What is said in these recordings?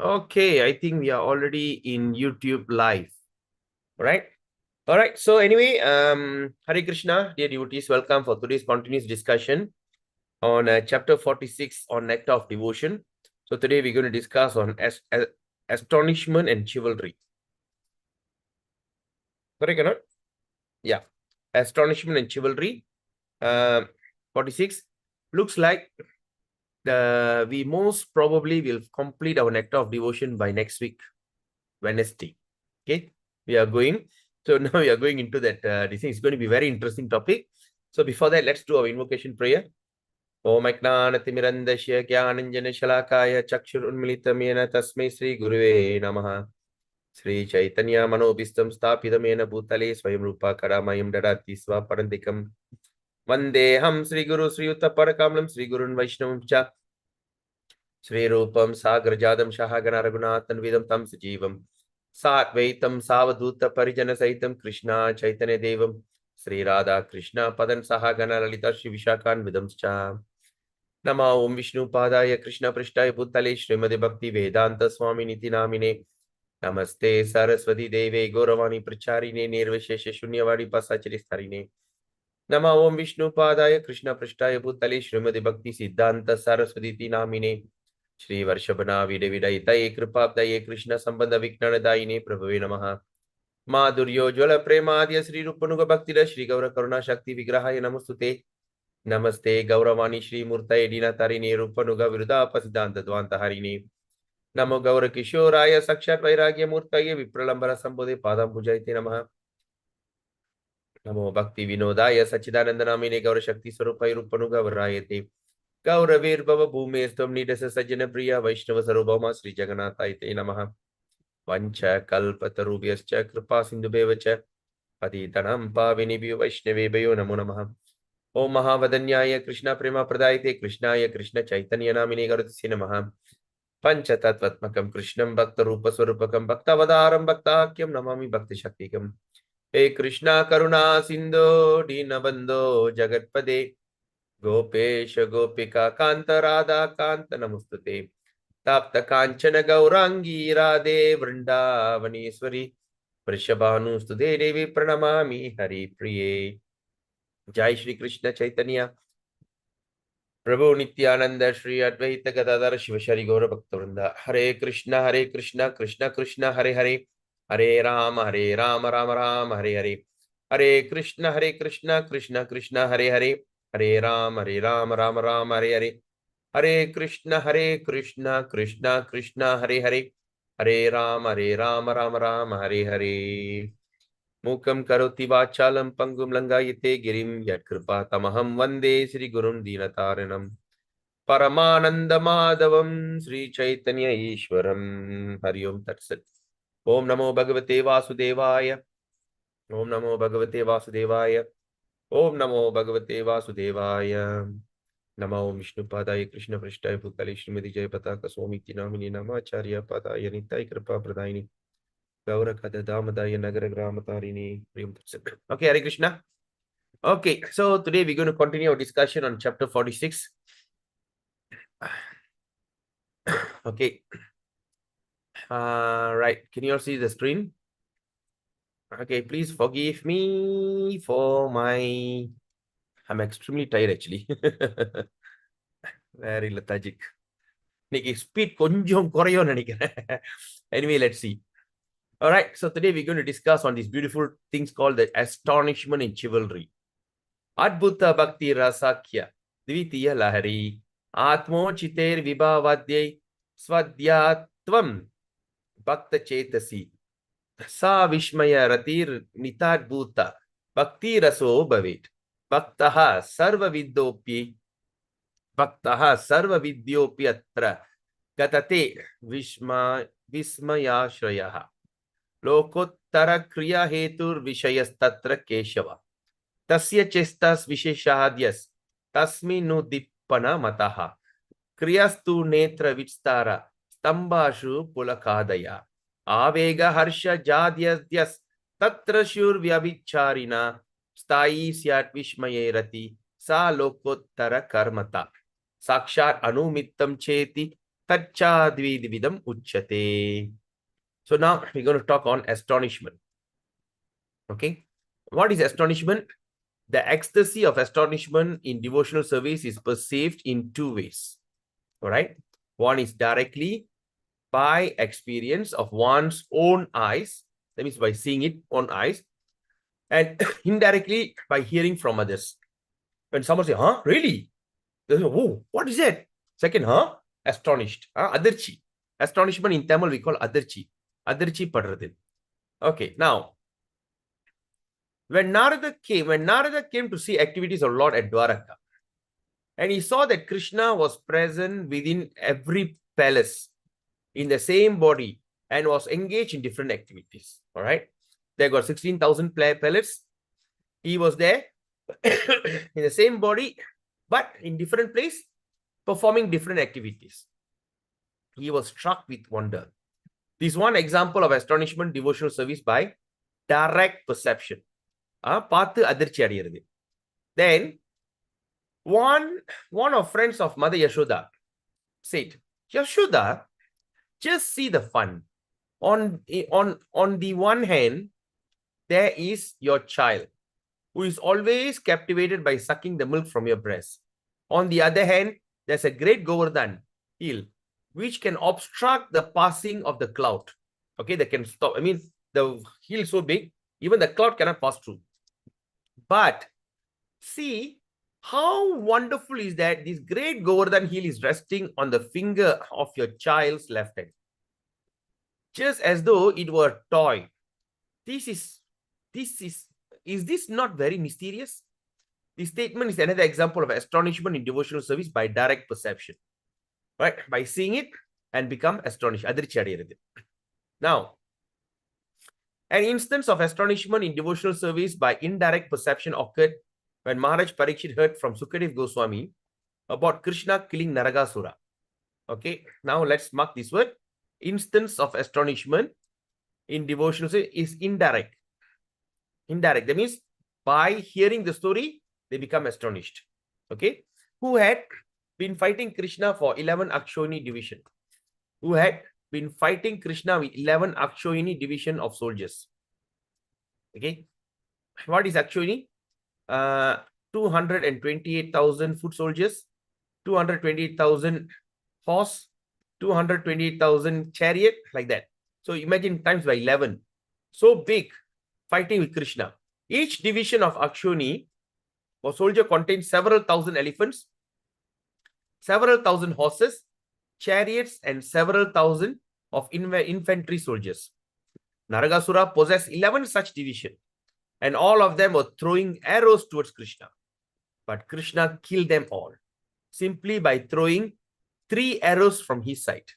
Okay, I think we are already in YouTube live, right? All right. So anyway, Hare Krishna, dear devotees, welcome for today's continuous discussion on chapter 46 on Nectar of Devotion. So today we're going to discuss on astonishment and chivalry. Correct or not? Yeah. Astonishment and chivalry. 46 looks like we most probably will complete our Nectar of Devotion by next week, Wednesday. Okay, we are going. So now we are going into that. This is going to be a very interesting topic. So before that, let's do our invocation prayer. Om Ajnanaatimirandasya Jnananjana Shalakaya Chakshurunmilitam Yena Tasmai Sri Guruve Namaha. Sri Chaitanya Manobhistam Sthapitam Yena Bhutale Swayam Rupa Karamayam Dadati Swaparantikam. Vandeham Sri Guru Sri Uttaparakamalam Sri Gurun Vaishnavam Cha. Sri Rupam Sagrajadam Shahagana Raghunathan Vidam Tam Sajivam. Satvaitam Savaduta Parijana Saitam Krishna Chaitanya Devam Sri Radha Krishna Padan Sahagana Lalita Shri Vishakan Vidamscha Nama Om Vishnu Padaya Krishna Prishtaya Bhutale Srimati Bhakti Vedanta Swami Niti Namine Namaste Saraswati Deve Gauravani Pracharine Nirvishesha Shunyavadi Pasachari Starine Nama Om Vishnu Padaya Krishna Prishtaya Bhutale Srimati Bhakti Siddhanta Saraswati Namine Shri Varshabhana Vidvidayitaye Kripabdaye Krishna Sambandha Viknanadayine Prabhave Namaha Madhuryo Jwala Premadya Sri Rupanuga Bhaktira Shri Gaura Karuna Shakti Vigrahaya Namastute Namaste Gauravani Shri Murtaye Dina Tarini Rupanuga Viruddha Pasidanta Dvanta Harini Namo Gaura Kishoraya Sakshat Vairagya Murtaye Vipralambara Sambodhe Padam Pujaite Namaha Namo Bhakti Vinodaya Sachidananda Namine Gaura Shakti Swarupai Rupanuga Varayate Gauravir Bhava Bhume Stam Nidasa Sajjana Priya Vaishnava Sarubhama Sri Jagannathayate Namaha Vancha Kalpatarubhyascha Kripa Sindhubheva Patitanam Pavinibhyo Vaishnavebhyo Namo Namaha Om Mahavadanyaya Krishna Prema Pradayate Krishnaya Krishna Chaitanya Namine Garutasya Namaha Panchatattvatmakam Krishnam Bhakta Rupa Swarupakam Bhaktavadaram Bhaktahakyam Namami Bhakti Shaktikam He Krishna Karuna Sindho Dinabandho Jagatpade Gopesha Gopika Kanta Radha Kanta Namustate Tapta Kanchana Gaurangi Radhe Vrindavaneshwari Vrishabhanustude Devi Pranamami Hari Priye Jai Shri Krishna Chaitanya Prabhu Nityananda Shri Advaita Gadadhara Shivashari Gaura Bhaktivinoda Hare Krishna Krishna Krishna Hare Hare Hare Rama Rama Rama Hare Hare Hare Krishna Krishna Krishna Hare Hare Hare Rama Rama Rama Hare Hare Hare Krishna Krishna Krishna Hare Hare Hare Rama Rama Rama Hare Hare Mukam karoti vachalam pangum langayate girim yatkripa tamaham vande Sri Gurun Dinataranam Paramananda Madhavam Sri Chaitanya Ishwaram Hari Om Tatsat Om Namo Bhagavate Vasudevaya Om Namo Bhagavate Vasudevaya Om Namo Bhagavate Vasudevaya Namo Om Vishnu Padaya Krishna Prishtaya Bhutale Srimati Jaya Pataka Swami Tinamini Namacharya Padaya Nitai Kripa Pradayini Gaura Kada Damadaya Nagara Gramatarini. Okay, Hare Krishna. Okay, so today we're going to continue our discussion on chapter 46. Okay. Right. Can you all see the screen? Okay, please forgive me for my... I'm extremely tired actually. Very lethargic. Speed konjam korayo nenikkaren. Anyway, let's see. All right, so today we're going to discuss on these beautiful things called the astonishment in chivalry. Adbhuta Bhakti Rasakya Dvitiya Lahari Atmochiter Vibhavadyai Swadhyatvam Bhakta Chetasi Sa Vishmaya Ratir Nitadbhuta Bhakti Raso Bhavit Bhaktaha Sarva Vidyopi Atra Gatate Vismayashrayaha Lokottara Kriya Hetur Vishayas Tatra Keshava Tasya Chestas Visheshadyas Tasminu Dippana Mataha Kriyastu Netra Vistara Stambashu Pulakadaya Avega Harsha Jadyadyas Tatra Shur Vyabicharina Stai Syat Vishmaye Rati Sa Lokottara Karmata Sakshat Anumittam Cheti Tachadvidvidam uchyate. So now we're going to talk on astonishment. Okay. What is astonishment? The ecstasy of astonishment in devotional service is perceived in two ways. All right. One is directly by experience of one's own eyes. That means by seeing it on eyes. And indirectly by hearing from others. When someone says, huh? Really? They say, oh, what is that? Second, huh? Astonished. Adirchi. Astonishment in Tamil we call adirchi. Adirchi padradhu. Okay, now, when Narada came to see activities of Lord at Dwaraka, and he saw that Krishna was present within every palace in the same body and was engaged in different activities. All right. There got 16,000 palace. He was there in the same body, but in different place, performing different activities. He was struck with wonder. This is one example of astonishment devotional service by direct perception. Then one of friends of Mother Yashoda said, Yashoda, just see the fun. On the one hand, there is your child who is always captivated by sucking the milk from your breast. On the other hand, there's a great Govardhan hill which can obstruct the passing of the cloud. Okay, that can stop. I mean, the hill is so big, even the cloud cannot pass through. But see how wonderful is that this great Govardhan hill is resting on the finger of your child's left hand, just as though it were a toy. Is this not very mysterious? This statement is another example of astonishment in devotional service by direct perception. Right? By seeing it and become astonished. Now, an instance of astonishment in devotional service by indirect perception occurred when Maharaj Parikshit heard from Sukadev Goswami about Krishna killing Naragasura. Okay, now let's mark this word. Instance of astonishment in devotional service is indirect. Indirect. That means by hearing the story, they become astonished. Okay. Who had been fighting Krishna for 11 Akshoni division? Who had been fighting Krishna with 11 Akshoni division of soldiers? Okay. What is Akshoni? 228,000 foot soldiers, 228,000 horse, 228,000 chariot, like that. So imagine times by 11. So big, fighting with Krishna. Each division of Akshoni or soldier contains several thousand elephants, several thousand horses, chariots, and several thousand of infantry soldiers. Naragasura possessed 11 such divisions, and all of them were throwing arrows towards Krishna. But Krishna killed them all simply by throwing 3 arrows from his side.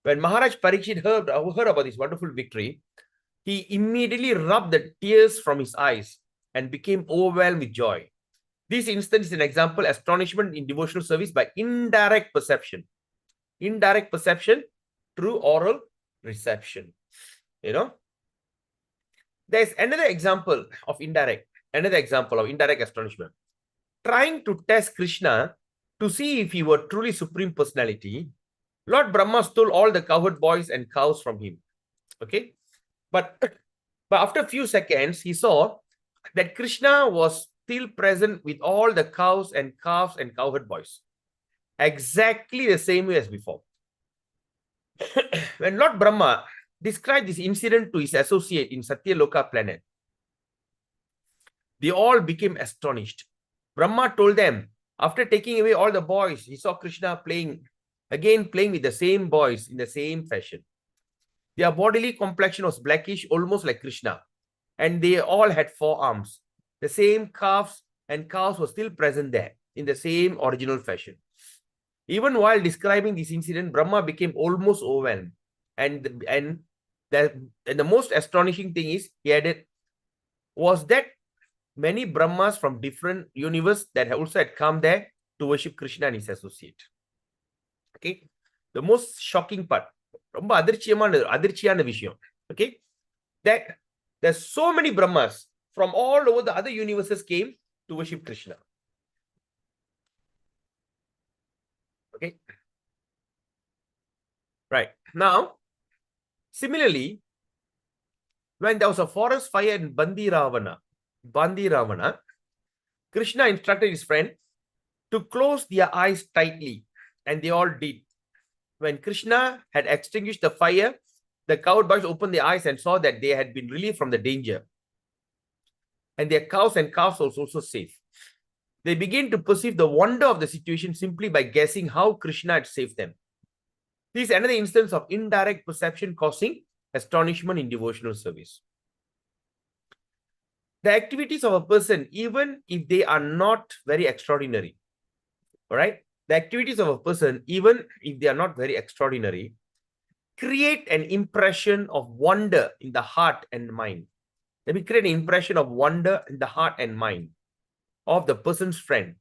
When Maharaj Parikshit heard about this wonderful victory, he immediately rubbed the tears from his eyes and became overwhelmed with joy. This instance is an example of astonishment in devotional service by indirect perception. Indirect perception through oral reception. You know, there's another example of indirect astonishment. Trying to test Krishna to see if he were truly Supreme Personality, Lord Brahma stole all the cowherd boys and cows from him. Okay. But after a few seconds, he saw that Krishna was still present with all the cows and calves and cowherd boys. Exactly the same way as before. When Lord Brahma described this incident to his associate in Satyaloka planet, they all became astonished. Brahma told them, after taking away all the boys, he saw Krishna playing with the same boys in the same fashion. Their bodily complexion was blackish, almost like Krishna, and they all had 4 arms. The same calves and cows were still present there in the same original fashion. Even while describing this incident, Brahma became almost overwhelmed. And the most astonishing thing is, he added, was that many Brahmas from different universes that also had come there to worship Krishna and his associate. Okay. The most shocking part, ரொம்ப அதிர்ச்சியான விஷயம். Okay. That there's so many Brahmas from all over the other universes came to worship Krishna. Okay. Right. Now, similarly, when there was a forest fire in Bandi Ravana, Krishna instructed his friend to close their eyes tightly, and they all did. When Krishna had extinguished the fire, the cowboys opened their eyes and saw that they had been relieved from the danger, and their cows and calves was also safe. They began to perceive the wonder of the situation simply by guessing how Krishna had saved them. This is another instance of indirect perception causing astonishment in devotional service. The activities of a person, even if they are not very extraordinary, all right? The activities of a person, even if they are not very extraordinary, create an impression of wonder in the heart and mind. Let me create an impression of wonder in the heart and mind of the person's friend.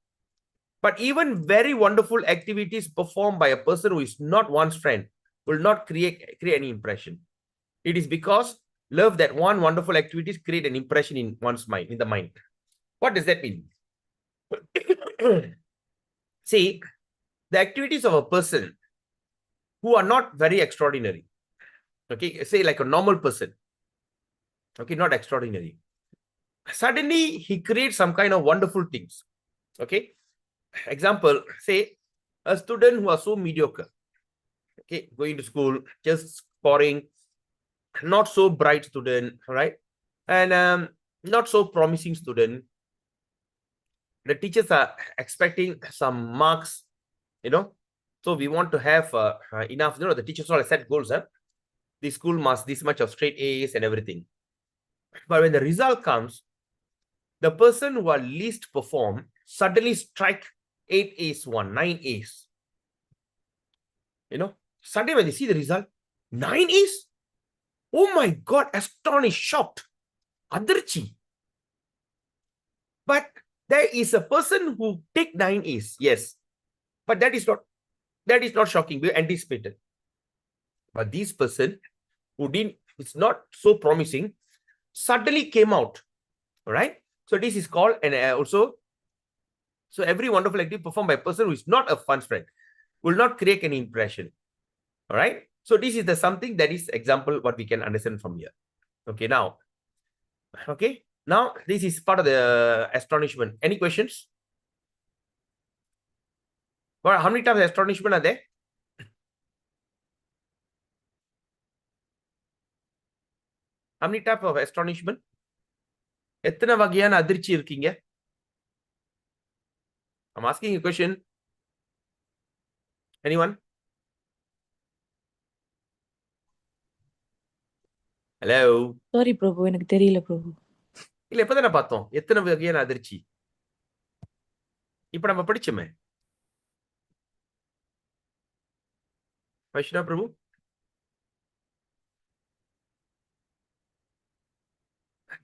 But even very wonderful activities performed by a person who is not one's friend will not create any impression. It is because love that one wonderful activities create an impression in one's mind, in the mind. What does that mean? See, the activities of a person who are not very extraordinary, okay, say like a normal person, okay, not extraordinary. Suddenly, he creates some kind of wonderful things, okay. Example, say a student who are so mediocre, okay, going to school, just scoring, not so bright student, right? And not so promising student. The teachers are expecting some marks, so we want to have enough, the teachers all set goals, the school must this much of straight A's and everything. But when the result comes, the person who are least perform suddenly strike 8 A's, 9 A's. Suddenly when they see the result, 9 A's? Oh my God, astonished, shocked, adirchi. But there is a person who take 9 A's, yes. But that is not shocking. We anticipated. But this person who it's not so promising, suddenly came out. All right. So this is called, and also, so every wonderful activity performed by a person who is not a fun friend will not create any impression. All right. So this is the something that is example what we can understand from here. Okay. Now, this is part of the astonishment. Any questions? Well, how many types of astonishment are there? How many types of astonishment? எத்தனை வகையான அதிர்ச்சி இருக்கீங்க? I'm asking you a question. Anyone? Hello? Sorry, Prabhu. எனக்கு தெரியல, Prabhu. இல்ல, எப்பதானே பார்த்தோம் எத்தனை வகையான அதிர்ச்சி. இப்ப நம்ம படிச்சோமே. Vaishnav Prabhu?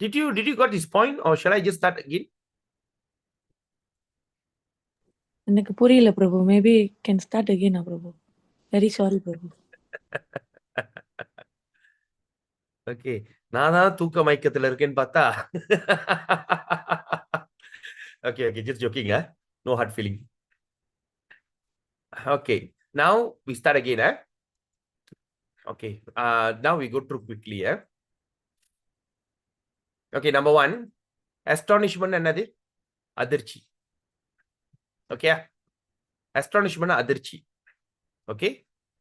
Did you got this point, or shall I just start again? எனக்கு புரியல, Prabhu. Maybe can start again, Prabhu. Very sorry, Prabhu. Okay. நான் தான் தூக்க மயக்கத்துல இருக்கேன்னு பார்த்தா. Okay, just joking, no hard feeling. Okay, now we start again, okay. Now we go through quickly, okay. Number 1, astonishment என்னது? அதிர்ச்சி. Okay, astonishment அதிர்ச்சி. Okay,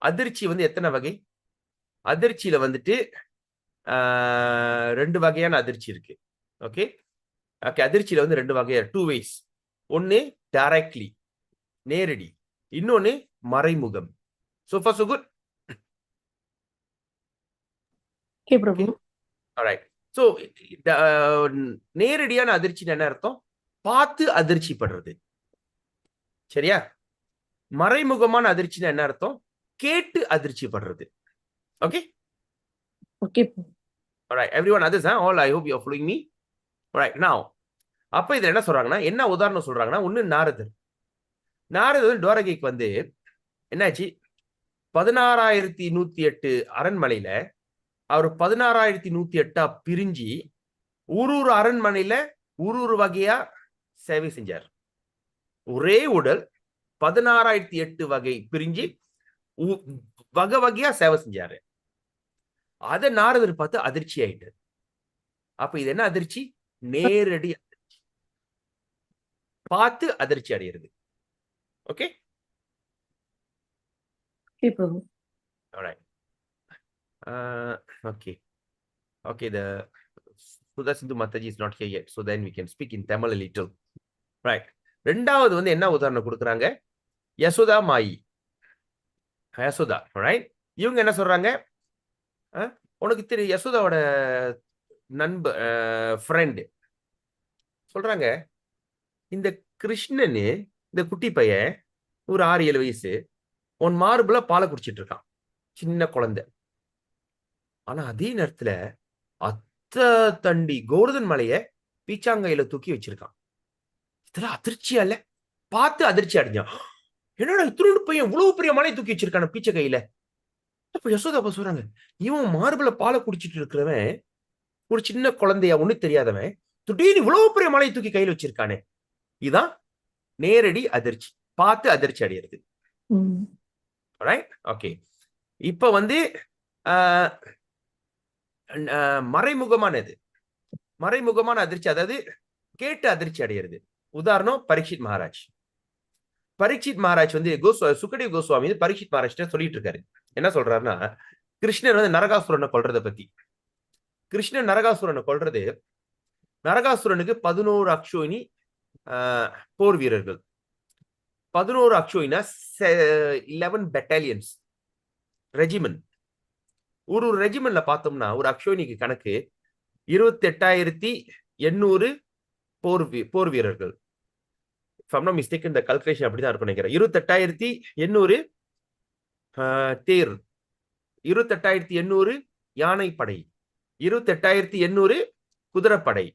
அதிர்ச்சி வந்து எத்தனை வகை? அதிர்ச்சியில வந்துட்டு 2 வகையான அதிர்ச்சி இருக்கு. ஓகே, அதிர்ச்சியில வந்து 2 வகையா, 2 ways. ஒன்னு டைரக்ட்லி, நேரடி. இன்னொன்னு மறைமுகம். So far so good? Okay, Prabhu. Alright. So நேரடியான அதிர்ச்சி என்ன அர்த்தம்? பார்த்து அதிர்ச்சி படுறது. சரியா? மறைமுகமான அதிர்ச்சி என்ன அர்த்தம்? கேட்டு அதிர்ச்சி படுறது. Okay? Okay. Alright, everyone others, all I hope you are following me. Alright, now அப்ப இதுல என்ன சொல்றாங்கன்னா, என்ன உதாரணம் சொல்றாங்கன்னா, ஒண்ணு நாரதர் துவாரகைக்கு வந்து என்னாச்சு, 16,108 அரண்மனையில அவர் 16,108 பிரிஞ்சு ஒரு அரண்மனையில ஒரு வகையா சேவை செஞ்சார். ஒரே உடல் 16,008 வகை பிரிஞ்சு வகை வகையா சேவை செஞ்சாரு. அத நாரதர் பார்த்து அதிர்ச்சி ஆயிட்டாரு. அப்ப இது என்ன அதிர்ச்சி? நேரடி அதிர்ச்சி. பார்த்து அதிர்ச்சி அடையிறது. Okay? Okay Prabhu. Alright. Okay. Okay, the Sudha Sindhu Mataji is not here yet. So then we can speak in Tamil a little. Right. ரெண்டாவது வந்து என்ன உதாரணம் கொடுக்குறாங்க? யசோதா மாயி. யசோதா. ரைட். இவங்க என்ன சொல்றாங்க? உனக்கு தெரியும் யசோதாவோட ஃப்ரெண்டு சொல்றாங்க, இந்த கிருஷ்ணனு இந்த குட்டி பையன் ஒரு 6-7 வயசு உன் மார்புல பாலை குடிச்சிட்டு இருக்கான். சின்ன குழந்தை. ஆனா அதே நேரத்துல அத்த தண்டி கோவர்தன் மலைய பீச்சாங்கையில தூக்கி வச்சிருக்கான். இதெல்லாம் அதிர்ச்சியா இல்ல? பார்த்து அதிர்ச்சி அடைஞ்சான். என்னடா இத்தினோடு பையன் இவ்வளவு பெரிய மலையை தூக்கி வச்சிருக்கான பீச்ச கையில. அப்ப யசோதா அப்ப சொல்றாங்க, இவன் மார்புல பாலை குடிச்சிட்டு இருக்கிறவன் ஒரு சின்ன குழந்தையா ஒண்ணு தெரியாதவன் திடீர்னு இவ்வளவு பெரிய மலையை தூக்கி கையில வச்சிருக்கானே. இதான் நேரடி அதிர்ச்சி. பார்த்து அதிர்ச்சி அடையிறது. ரைட்? ஓகே. இப்ப வந்து மறைமுகமானது. மறைமுகமான அதிர்ச்சி, அதாவது கேட்டு அதிர்ச்சி அடையிறது. உதாரணம் பரீட்சித் மகாராஜ். பரீட்சித் மகாராஜ் வந்து சுகதேவ் கோஸ்வாமி பரீட்சித் மகாராஜ் சொல்லிட்டு இருக்காரு. என்ன சொல்றாருன்னா, கிருஷ்ணர் வந்து நரகாசுரனை கொல்றதை பத்தி. கிருஷ்ணன் நரகாசுரனை கொல்றது, நரகாசுரனுக்கு 11 அக்ஷோயினி போர் வீரர்கள். 11 அக்ஷோயினா 11 பெட்டாலியன்ஸ் ரெஜிமெண்ட். ஒரு ரெஜிமெண்ட்ல பார்த்தோம்னா ஒரு அக்ஷோயினிக்கு கணக்கு 28,800 போர் வீரர்கள். இந்த கல்குலேஷன் அப்படிதான் இருக்கும் நினைக்கிறேன். 28,800 தேர், 28,800 யானைப்படை, 28,800 குதிரைப்படை.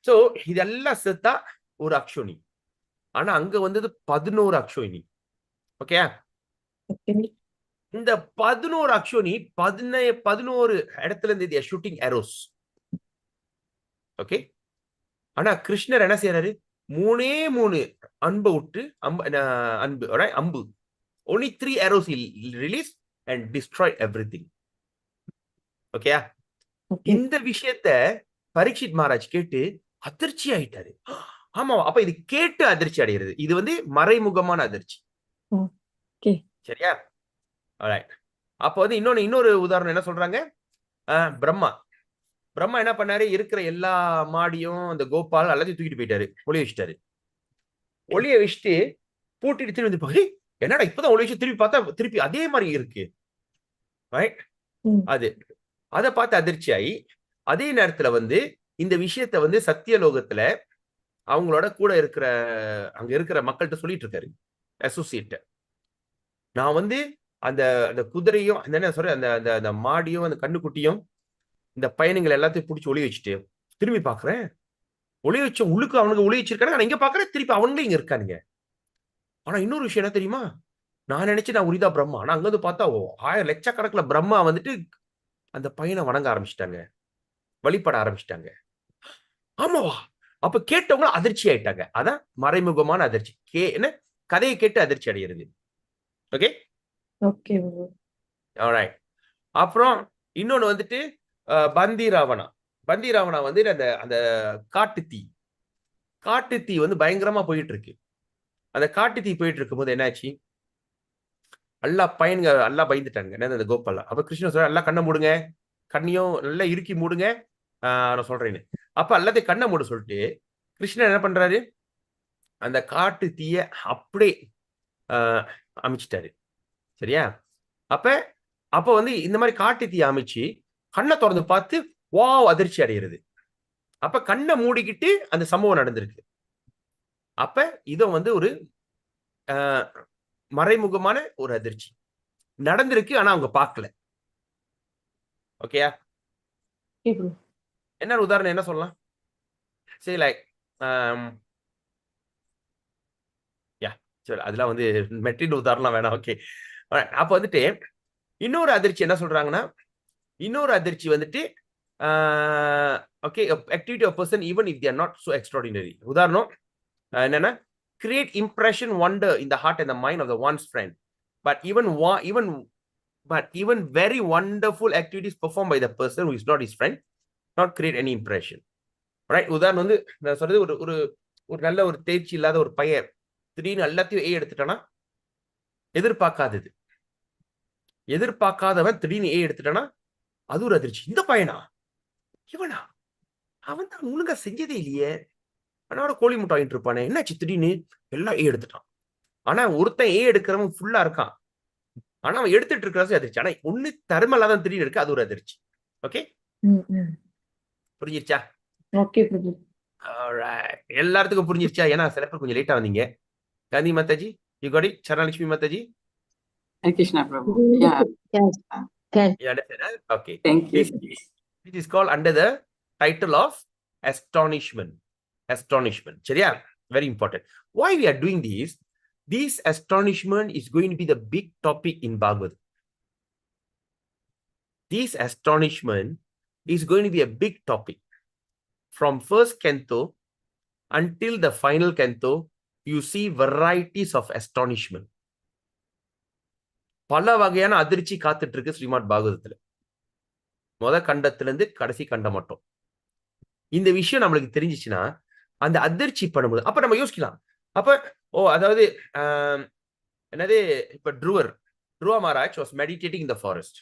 சோ இதெல்லாம் சேர்த்தா ஒரு அக்ஷோனி. ஆனா அங்க வந்தது 11 அக்ஷோயினி. ஓகே. இந்த 11 அக்ஷோனி 11 இடத்துல இருந்து ஷூட்டிங் ஏரோஸ். ஓகே. ஆனா கிருஷ்ணர் என்ன செய்யறாரு? 3 அன்பை விட்டு அம்பு only 3 arrows he released and destroyed everything. Okay. இந்த விஷயத்த பரீட்சித் மகாராஜ் கேட்டு அதிர்ச்சி ஆயிட்டாரு. ஆமா, அப்ப இது கேட்டு அதிர்ச்சி அடைகிறது. இது வந்து மறைமுகமான அதிர்ச்சி. சரியா? அப்ப வந்து இன்னொரு உதாரணம் என்ன சொல்றாங்க? பிரம்மா. பிரம்மா என்ன பண்ணாரு? இருக்கிற எல்லா மாடியும் அந்த கோபால் எல்லாத்தையும் தூக்கிட்டு போயிட்டாரு. ஒளிய வச்சுட்டாரு. ஒளிய வச்சுட்டு பூட்டிட்டு திரும்பி வந்து, என்னடா இப்பதான் ஒளிய வச்சு திருப்பி பார்த்தா திருப்பி அதே மாதிரி இருக்கு. அது அதை பார்த்து அதிர்ச்சி ஆகி அதே நேரத்துல வந்து இந்த விஷயத்த வந்து சத்தியலோகத்துல அவங்களோட கூட இருக்கிற அங்க இருக்கிற மக்கள்கிட்ட சொல்லிட்டு இருக்காரு. அசோசியேட், நான் வந்து அந்த அந்த குதிரையும் அந்த மாடியும் அந்த கண்ணுக்குட்டியும் இந்த பயணிகள் எல்லாத்தையும் பிடிச்சி ஒளி வச்சுட்டு திரும்பி பாக்குறேன். ஒளி வச்ச உள்ளுக்கு அவனுக்கு ஒளி வச்சிருக்காங்க. நான் இங்க பாக்குறேன், திருப்பி அவங்களே இங்க இருக்கானுங்க. ஆனா இன்னொரு விஷயம் என்ன தெரியுமா? நான் நினைச்சு நான் உரிதா பிரம்மா. ஆனா அங்க வந்து பார்த்தா 1000 லட்சக்கணக்கில் பிரம்மா வந்துட்டு அந்த பையனை வணங்க ஆரம்பிச்சிட்டாங்க, வழிபட ஆரம்பிச்சிட்டாங்க. ஆமாவா? அப்ப கேட்டவங்க அதிர்ச்சி ஆயிட்டாங்க. அதான் மறைமுகமான அதிர்ச்சி. என்ன கதையை கேட்டு அதிர்ச்சி அடைகிறது. ஓகே. ஓகே. ஆல்ரைட். அப்புறம் இன்னொன்னு வந்துட்டு பந்தி ராவணா. பந்தி ராவணா வந்து அந்த காட்டு தீ வந்து பயங்கரமா போயிட்டு இருக்கு. அந்த காட்டு தீ போயிட்டு இருக்கும் போது என்னாச்சு? எல்லா பையனுங்க எல்லாம் பயந்துட்டாங்க. அந்த கோபால். அப்ப கிருஷ்ணன் சொல்ற, எல்லாம் கண்ணை மூடுங்க, கண்ணையும் நல்லா இறுக்கி மூடுங்க, நான் சொல்றேன்னு. அப்ப எல்லாத்தையும் கண்ணை மூட சொல்லிட்டு கிருஷ்ணன் என்ன பண்றாரு? அந்த காட்டு தீய அப்படியே அமைச்சிட்டாரு. சரியா? அப்ப வந்து இந்த மாதிரி காட்டு தீ அமைச்சு கண்ணை திறந்து பார்த்து அதிர்ச்சி அடைகிறது. அப்ப கண்ணை மூடிக்கிட்டு அந்த சம்பவம் நடந்திருக்கு. அப்ப இத வந்து ஒரு மறைமுகமான ஒரு அதிர்ச்சி நடந்திருக்கு. ஆனா அவங்க பார்க்கல. ஓகேயா? என்ன உதாரணம் என்ன சொல்லலாம்? சரி, லைக் சரி, அதெல்லாம் வந்து மெட்டீரியல் உதாரணம் வேணாம். ஓகே. அப்ப வந்துட்டு இன்னொரு அதிர்ச்சி என்ன சொல்றாங்கன்னா, இன்னொரு அதிர்ச்சி வந்துட்டு okay, activity of person even if they are not so extraordinary. உதாரணம் என்னன்னா, create impression, wonder in the heart and the mind of the one's friend. But even very wonderful activities performed by the person who is not his friend not create any impression. Right? உதாரணம் வந்து நான் சொல்றது ஒரு ஒரு ஒரு நல்ல ஒரு தேர்ச்சி இல்லாத ஒரு பையன் திடீர்னு எல்லாத்தையும் எடுத்துட்டானா எதிர்பார்க்காதது. எதிர்பார்க்காதவன் திடீர்னு எடுத்துட்டானா அது ஒரு அதிர்ச்சி. இந்த பையனா, இவனா, அவன் தான் ஒழுங்கா செஞ்சதே இல்லையே, அவனோட கோழி முட்டை வாங்கிட்டு இருப்பானே, என்னாச்சு திடீர்னு எல்லாம் எடுத்துட்டான். ஆனா ஒருத்தன் எடுக்கிறவன் ஃபுல்லா இருக்கான். ஆனா அவன் எடுத்துட்டு இருக்கிறது அதிர்ச்சி. ஆனா ஒண்ணு தருமலாதான் திடீர்னு இருக்கு, அது ஒரு அதிர்ச்சி. ஓகே, புரிஞ்சிருச்சா? ஓகே பிரபு. எல்லாத்துக்கும் புரிஞ்சிருச்சா? ஏன்னா சில பேர் கொஞ்சம் லேட்டா வந்தீங்க. Kanti Mataji, you got it? Saranalakshmi Mataji, Hare Krishna Prabhu. Yeah. Yes. Yes. you understand? Okay. Thank you. This is called under the title of astonishment. Astonishment. சரியா? Very important. Why we are doing this? This astonishment is going to be the big topic in Bhagavad. This astonishment is going to be a big topic. From first canto until the final canto, you see varieties of astonishment. பல வகையான அதிர்ச்சி காத்துட்டு இருக்கு ஸ்ரீமத் பாகவதத்துல. முத கண்டத்துல இருந்து கடைசி கண்டம் மட்டும். இந்த விஷயம் நம்மளுக்கு தெரிஞ்சிச்சுன்னா அந்த அதிர்ச்சி பண்ணும்போது அப்ப நம்ம யோசிக்கலாம். அப்ப அதாவது என்னது, இப்ப Dhruva Maharaj was meditating in the forest.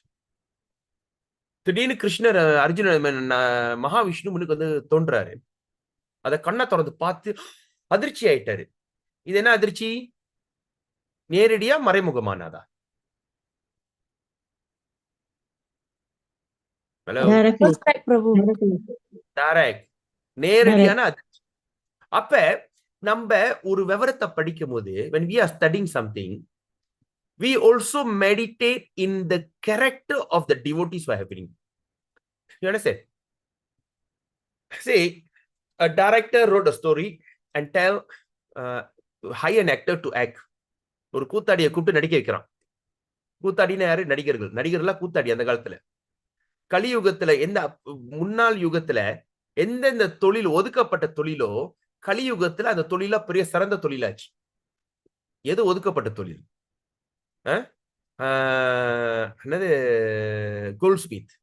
திடீர்னு கிருஷ்ணர் அர்ஜுன மகாவிஷ்ணு முன்னுக்கு வந்து தோன்றாரு. அத கண்ணை திறந்து பார்த்து அதிர்ச்சி ஆயிட்டாரு. இது என்ன அதிர்ச்சி? நேரடியா மறைமுகமானதா? நேரடியான அதிர்ச்சி. அப்ப நம்ம ஒரு விவரத்தை படிக்கும் போது when we are studying something, we also meditate in the character of the devotees who are happening. You understand? See, a director wrote a story and tell hire an actor to act. ஒரு கூத்தாடியை கூப்பிட்டு நடிக்க வைக்கிறான். கூத்தாடினா யாரு? நடிகர்கள்லாம் கூத்தாடி அந்த காலத்துல. கலியுகத்துல முன்னாள் யுகத்துல எந்தெந்த தொழில் ஒதுக்கப்பட்ட தொழிலோ கலியுகத்துல அந்த தொழிலா பெரிய சிறந்த தொழிலாச்சு. எது ஒதுக்கப்பட்ட தொழில்? என்னது? கோல்ட்ஸ்மித்.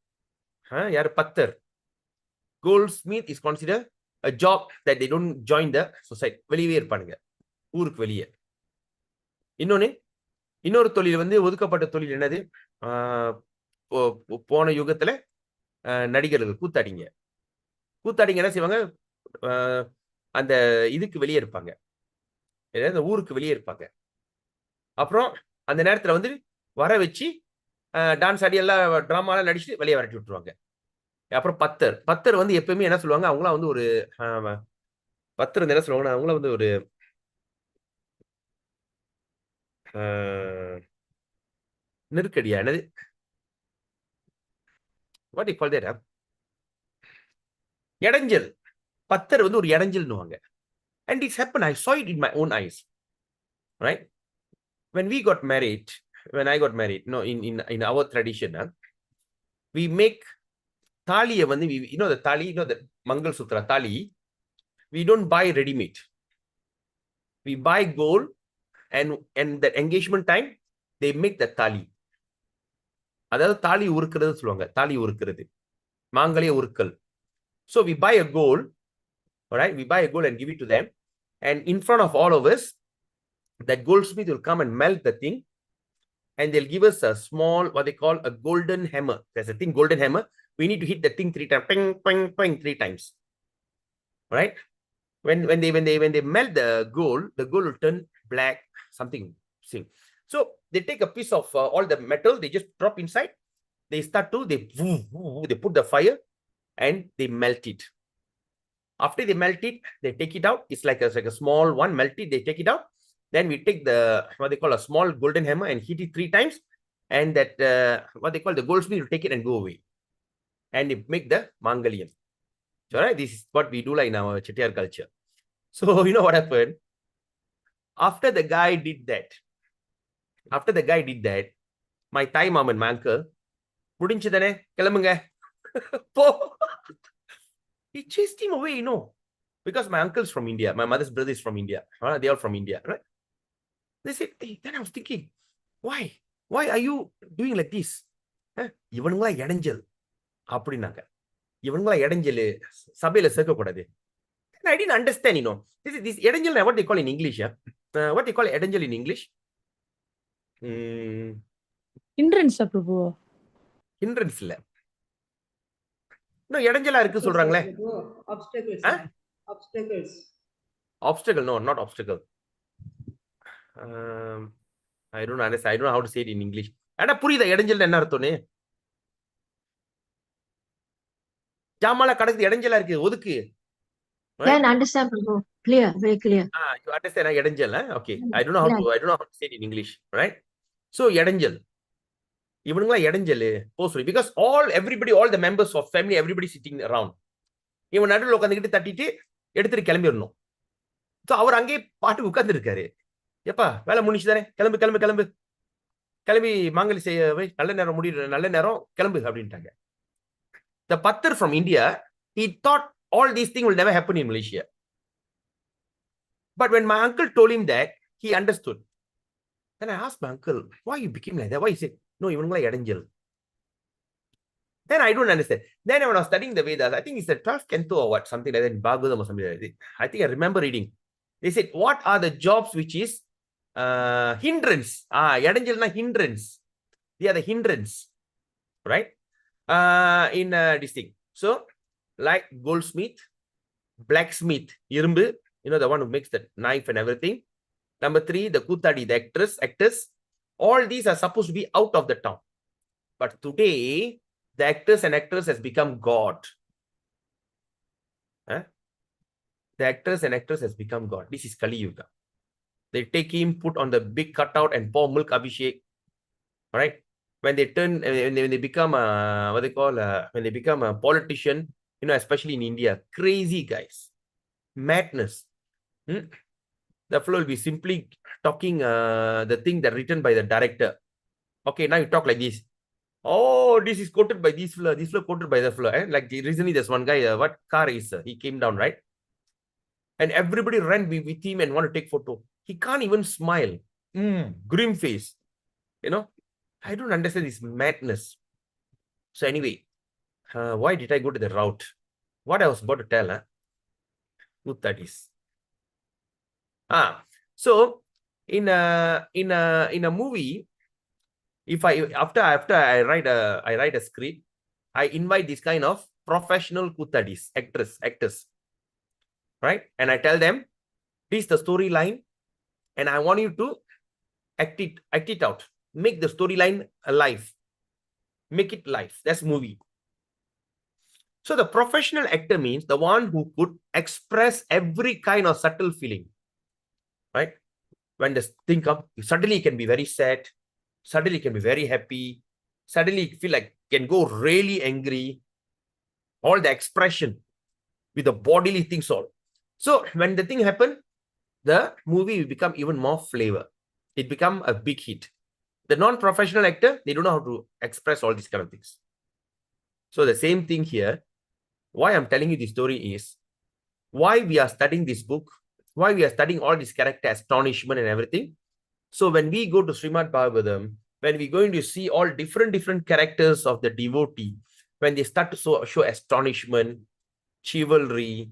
யாரு? பத்தர். Goldsmith is consider a job that they don't join the society. வெளியவே இருப்பானுங்க, ஊருக்கு வெளியே. இன்னொரு தொழில் வந்து ஒதுக்கப்பட்ட தொழில் என்னது? போன யுகத்துல நடிகர்கள், கூத்தாடிங்க என்ன செய்வாங்க? அந்த இதுக்கு வெளியே இருப்பாங்க, அந்த ஊருக்கு வெளியே இருப்பாங்க. அப்புறம் அந்த நேரத்துல வந்து வர வச்சு டான்ஸ் ஆடி எல்லாம் டிராமாலாம் நடிச்சுட்டு வெளியே வரட்டி விட்டுருவாங்க. அப்புறம் பத்தர் வந்து எப்பவுமே என்ன சொல்லுவாங்க? அவங்களாம் வந்து ஒரு பத்தர் வந்து என்ன சொல்லுவாங்கன்னா, அவங்களாம் வந்து ஒரு நெருக்கடியா என்னது? What you call that? இடைஞ்சல். பத்தர் வந்து ஒரு இடைஞ்சல்னுவாங்க. And it's happened. I saw it in my own eyes. Right? When I got married, no, in our tradition, we make thaliya வந்து, the thali, the Mangal Sutra thali, we don't buy ready-made. We buy gold, and the engagement time, they make the thali. அதாவது தாலி உருக்கிறது சொல்லுவாங்க. தாலி உருக்கிறது, மாங்கல்ய உருக்கல். So we buy a gold, all right? We buy a gold and give it to them. And in front of all of us, that goldsmith will come and melt the thing. And they'll give us a small, what they call a golden hammer. There's a thing, golden hammer. We need to hit the thing 3 times. Ping, ping, ping, 3 times. Right? When they melt the gold will turn black, something. So they take a piece of all the metal, they just drop inside. They put the fire and they melt it. After they melt it, they take it out. It's like a small one, melt it, they take it out. Then we take the, what they call a small golden hammer, and hit it 3 times. And that, what they call the goldsmith will take it and go away. And they make the Mangaliam. So, right, this is what we do like in our Chettiar culture. So, you know what happened? After the guy did that, my Thai mom and my uncle, he chased him away, because my uncle's from India, my mother's brother is from India. They are from India, right? They said, hey, then I was thinking, why? Why are you doing like this? இவனுங்களா இடைஞ்சல் அப்படின்னாங்க. இவனுங்களா இடைஞ்சல் சபையில சேர்க்கக்கூடாது. I didn't understand, this இடைஞ்சல், what they call in English, what they call இடைஞ்சல் in English? Hindrance, Prabhu. Hindrance இல்ல. No, இடைஞ்சலா இருக்கு சொல்றாங்களே. Obstacles. Obstacles. Obstacle, no, not obstacle. I don't understand. I don't know how to say it in English. ஆனா புரியுதா இடைஞ்சல் என்ன அர்த்தம்னு? ஜாமால கடக்குது இடைஞ்சலா இருக்கு, ஒதுக்கு. Can understand, Prabhu. Clear, very clear. You understand இடைஞ்சல்? Okay. I don't know how to say it in English, right? So இடைஞ்சல். இவனுங்களா இடைஞ்சல் post, because all the members of family, everybody sitting around. இவன் நடுவில் உட்காந்துக்கிட்டு தட்டிட்டு எடுத்துட்டு கிளம்பிடணும். ஸோ அவர் அங்கேயே பாட்டு உட்கார்ந்து இருக்காரு. எப்பா வேலை முடிச்சு தானே, கிளம்பு கிளம்பு கிளம்பு, கிளம்பி மாங்கலி செய்ய நல்ல நேரம் முடியுற, நல்ல நேரம் கிளம்பு அப்படின்ட்டாங்க. The Pathar from India, he thought all these things will never happen in Malaysia. But when my uncle told him that, he understood. Then I asked my uncle, why you became like that? Why he said, no, இவனுங்களா இடைஞ்சல். Then I don't understand. Then when I was studying the Vedas, I think it's the 12th canto or what, something like that, in Bhagavatam or something like that. I think I remember reading. They said, what are the jobs which is hindrance? இடைஞ்சல்னா hindrance. They are the hindrance, right? In this thing. So, like goldsmith, blacksmith, irumbu, the one who makes the knife and everything. Number 3, the Kutadi, the actors. All these are supposed to be out of the town. But today, the actors and actresses has become God. The actors and actresses has become God. This is Kali Yuga. They take him, put on the big cutout and pour milk abhishek. All right. When they turn, when they become what they call, when they become a politician, especially in India, crazy guys, madness. The flow will be simply talking the thing that written by the director. Okay, now you talk like this. Oh, this is quoted by this flow quoted by the flow. Like recently, there's one guy, what car is, he came down, right? And everybody ran with him and want to take photo. He can't even smile. Grim face. I don't understand this madness. So anyway, why did I go to the route? What I was about to tell, who that is? So in a movie, if after I write a script, I invite this kind of professional kuttadis, actors, right? And I tell them, this is the storyline, and I want you to act it out. Make the storyline alive. Make it live. That's movie. So the professional actor means the one who could express every kind of subtle feeling, right? When the thing comes, suddenly you can be very sad. Suddenly you can be very happy. Suddenly you feel like you can go really angry. All the expression with the bodily things all. So when the thing happened, the movie will become even more flavor. It become a big hit. The non-professional actor, they don't know how to express all these kind of things. So the same thing here. Why I'm telling you this story is why we are studying this book, why we are studying all this character astonishment and everything. So when we go to Srimad Bhagavatam, when we're going to see all different characters of the devotee, when they start to show astonishment, chivalry,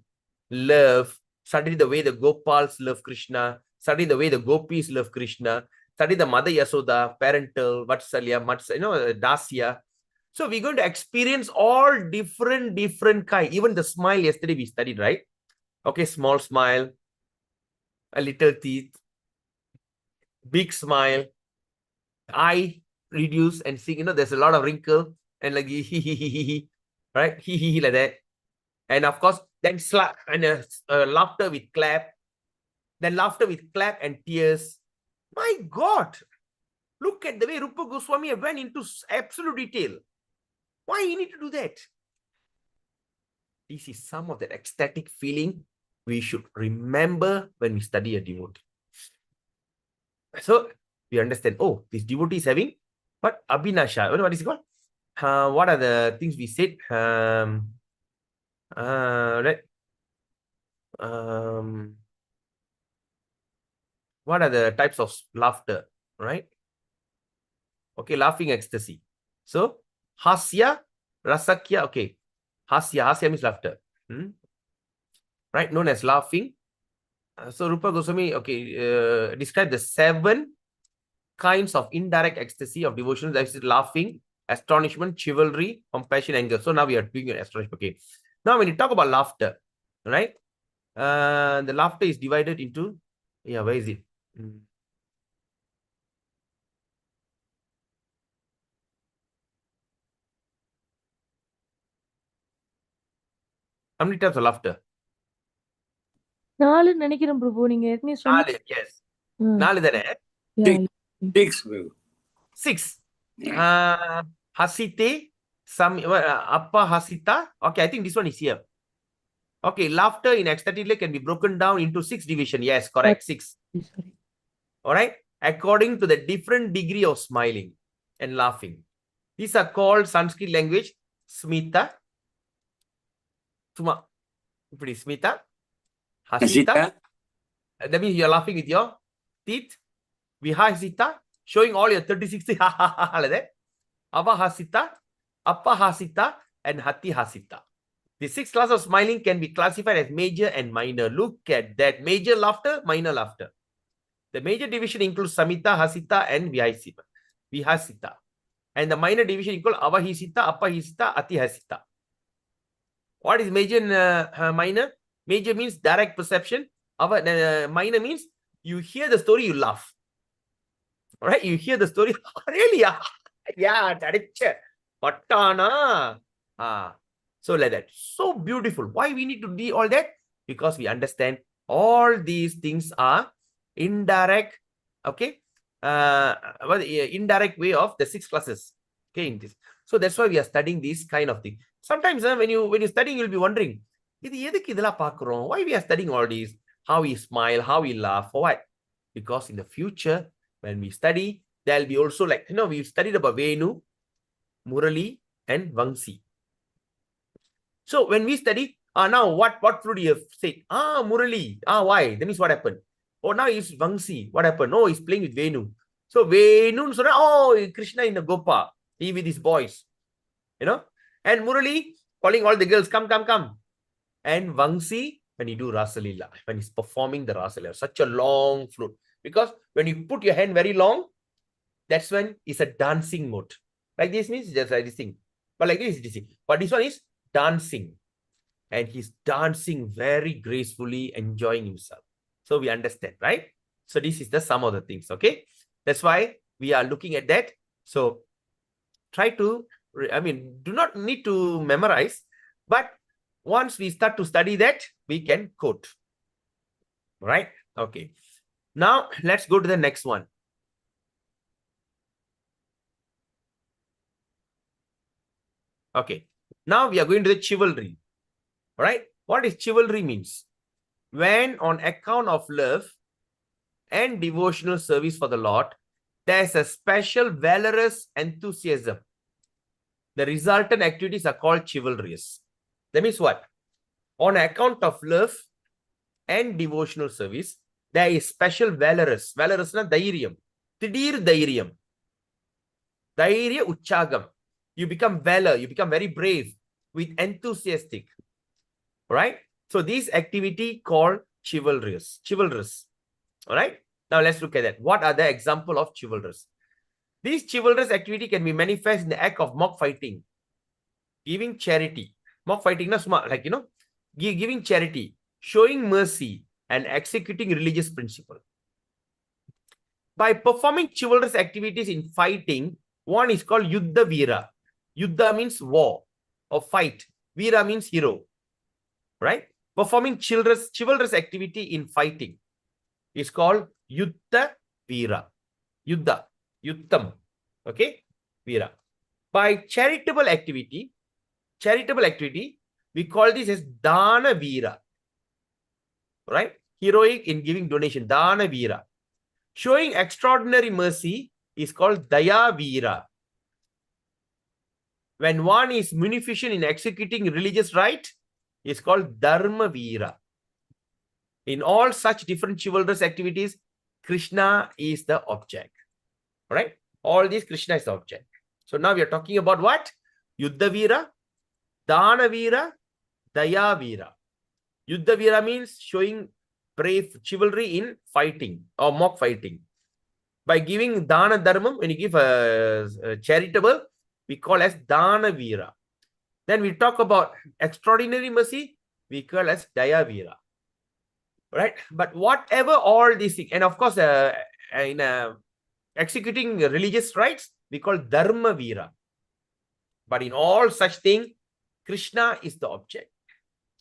love, suddenly the way the Gopals love Krishna, suddenly the way the Gopis love Krishna, suddenly the Mother Yasoda, parental, Vatsalya, Dasya. So we're going to experience all different kind. Even the smile yesterday we studied, right? Okay, small smile, a little teeth, big smile, eye reduce and sing. There's a lot of wrinkle and like right? Like that. And of course, then slap and laughter with clap. Then laughter with clap and tears. My God, look at the way Rupa Goswami went into absolute detail. Why you need to do that? This is some of that ecstatic feeling we should remember when we study a devotee. So we understand, oh, this devotee is having what? Abhinasha. What is it called? What are the things we said? Right? what are the types of laughter, right? Okay, laughing ecstasy. So, hasya, rasakya, okay. Hasya means laughter. Right, known as laughing. So, Rupa Goswami, okay, describe the 7 kinds of indirect ecstasy of devotion. That is laughing, astonishment, chivalry, compassion, anger. So, now we are doing an astonishment. Okay. Now, when you talk about laughter, right? The laughter is divided into, yeah, where is it? How many types of laughter? 4 நினைக்கிறேன் பிரபு. நீங்க ஏற்கனவே சொன்னீங்க. 4, yes. 4 தானே? Yeah. 6, Prabhu. 6. Hasite, appa hasita. Okay, I think this one is here. Okay, laughter in ecstatic can be broken down into 6 division. Yes, correct. 6. Sorry. All right. According to the different degree of smiling and laughing. These are called Sanskrit language smita. Smita. Hasita. That means you're laughing with your teeth. Vihasita, showing all your 36 like that. Avahasita, Appahasita, and Hatihasita. The 6 classes of smiling can be classified as major and minor. Look at that. Major laughter, minor laughter. The major division includes Samita, Hasita, and Vihasita. And the minor division includes Avahisita, Appahisita, Atihasita. What is major and minor? Major means direct perception. Minor means you hear the story, you laugh. All right, you hear the story. Really? Yeah, Patana. So like that. So beautiful. Why we need to do all that? Because we understand all these things are indirect, okay? Indirect way of the 6 classes. Okay, in this. So that's why we are studying this kind of thing. Sometimes when you're studying, you'll be wondering, why we are studying all these? How we smile, how we laugh, for what? Because in the future, when we study, there'll be also like, we've studied about Venu, Murali, and Vangsi. So when we study, now what fruit you have said? Murali. Why? That means what happened? Oh, now it's Vangsi. What happened? Oh, he's playing with Venu. So Venu, Krishna in the Gopa, he with his boys, and Murali calling all the girls, come. And Vangsi, when you do Rasalila, when he's performing the Rasalila, such a long flute. Because when you put your hand very long, that's when it's a dancing mode. Like this means just like this thing. But like this is this thing. But this one is dancing. And he's dancing very gracefully, enjoying himself. So we understand, right? So this is the sum of the things, okay? That's why we are looking at that. So try to, do not need to memorize. But once we start to study that, we can quote. Right? Okay. Now, let's go to the next one. Okay. Now, we are going to the chivalry. Right? What is chivalry means? When on account of love and devotional service for the Lord, there's a special valorous enthusiasm. The resultant activities are called chivalrous. That means what? On account of love and devotional service, there is special valorous. Valorous na dairiyam. Tidir dairiyam. Dairya uchagam. You become valor. You become very brave with enthusiastic. Right? So this activity called chivalrous. All right? Now let's look at that. What are the example of chivalrous? This chivalrous activity can be manifest in the act of mock fighting, giving charity. Mock fighting, like, giving charity, showing mercy, and executing religious principle. By performing chivalrous activities in fighting, one is called Yuddha Veera. Yuddha means war or fight. Veera means hero. Right? Performing chivalrous activity in fighting is called Yuddha Veera. Yuddha. Yuddham. Okay? Veera. By charitable activity, we call this as Dana Veera. Right? Heroic in giving donation. Dana Veera. Showing extraordinary mercy is called Daya Veera. When one is munificent in executing religious rite, is called Dharma Veera. In all such different chivalrous activities, Krishna is the object. Right? All these, Krishna is the object. So now we are talking about what? Yuddha Veera, Dana Veera, Daya Veera. Yuddha Veera means showing brave chivalry in fighting or mock fighting. By giving Dana Dharmam, when you give charitable, we call as Dana Veera. Then we talk about extraordinary mercy, we call as Daya Veera. Right? But whatever all these things, and of course, in executing religious rites, we call Dharma Veera. But in all such things, Krishna is the object.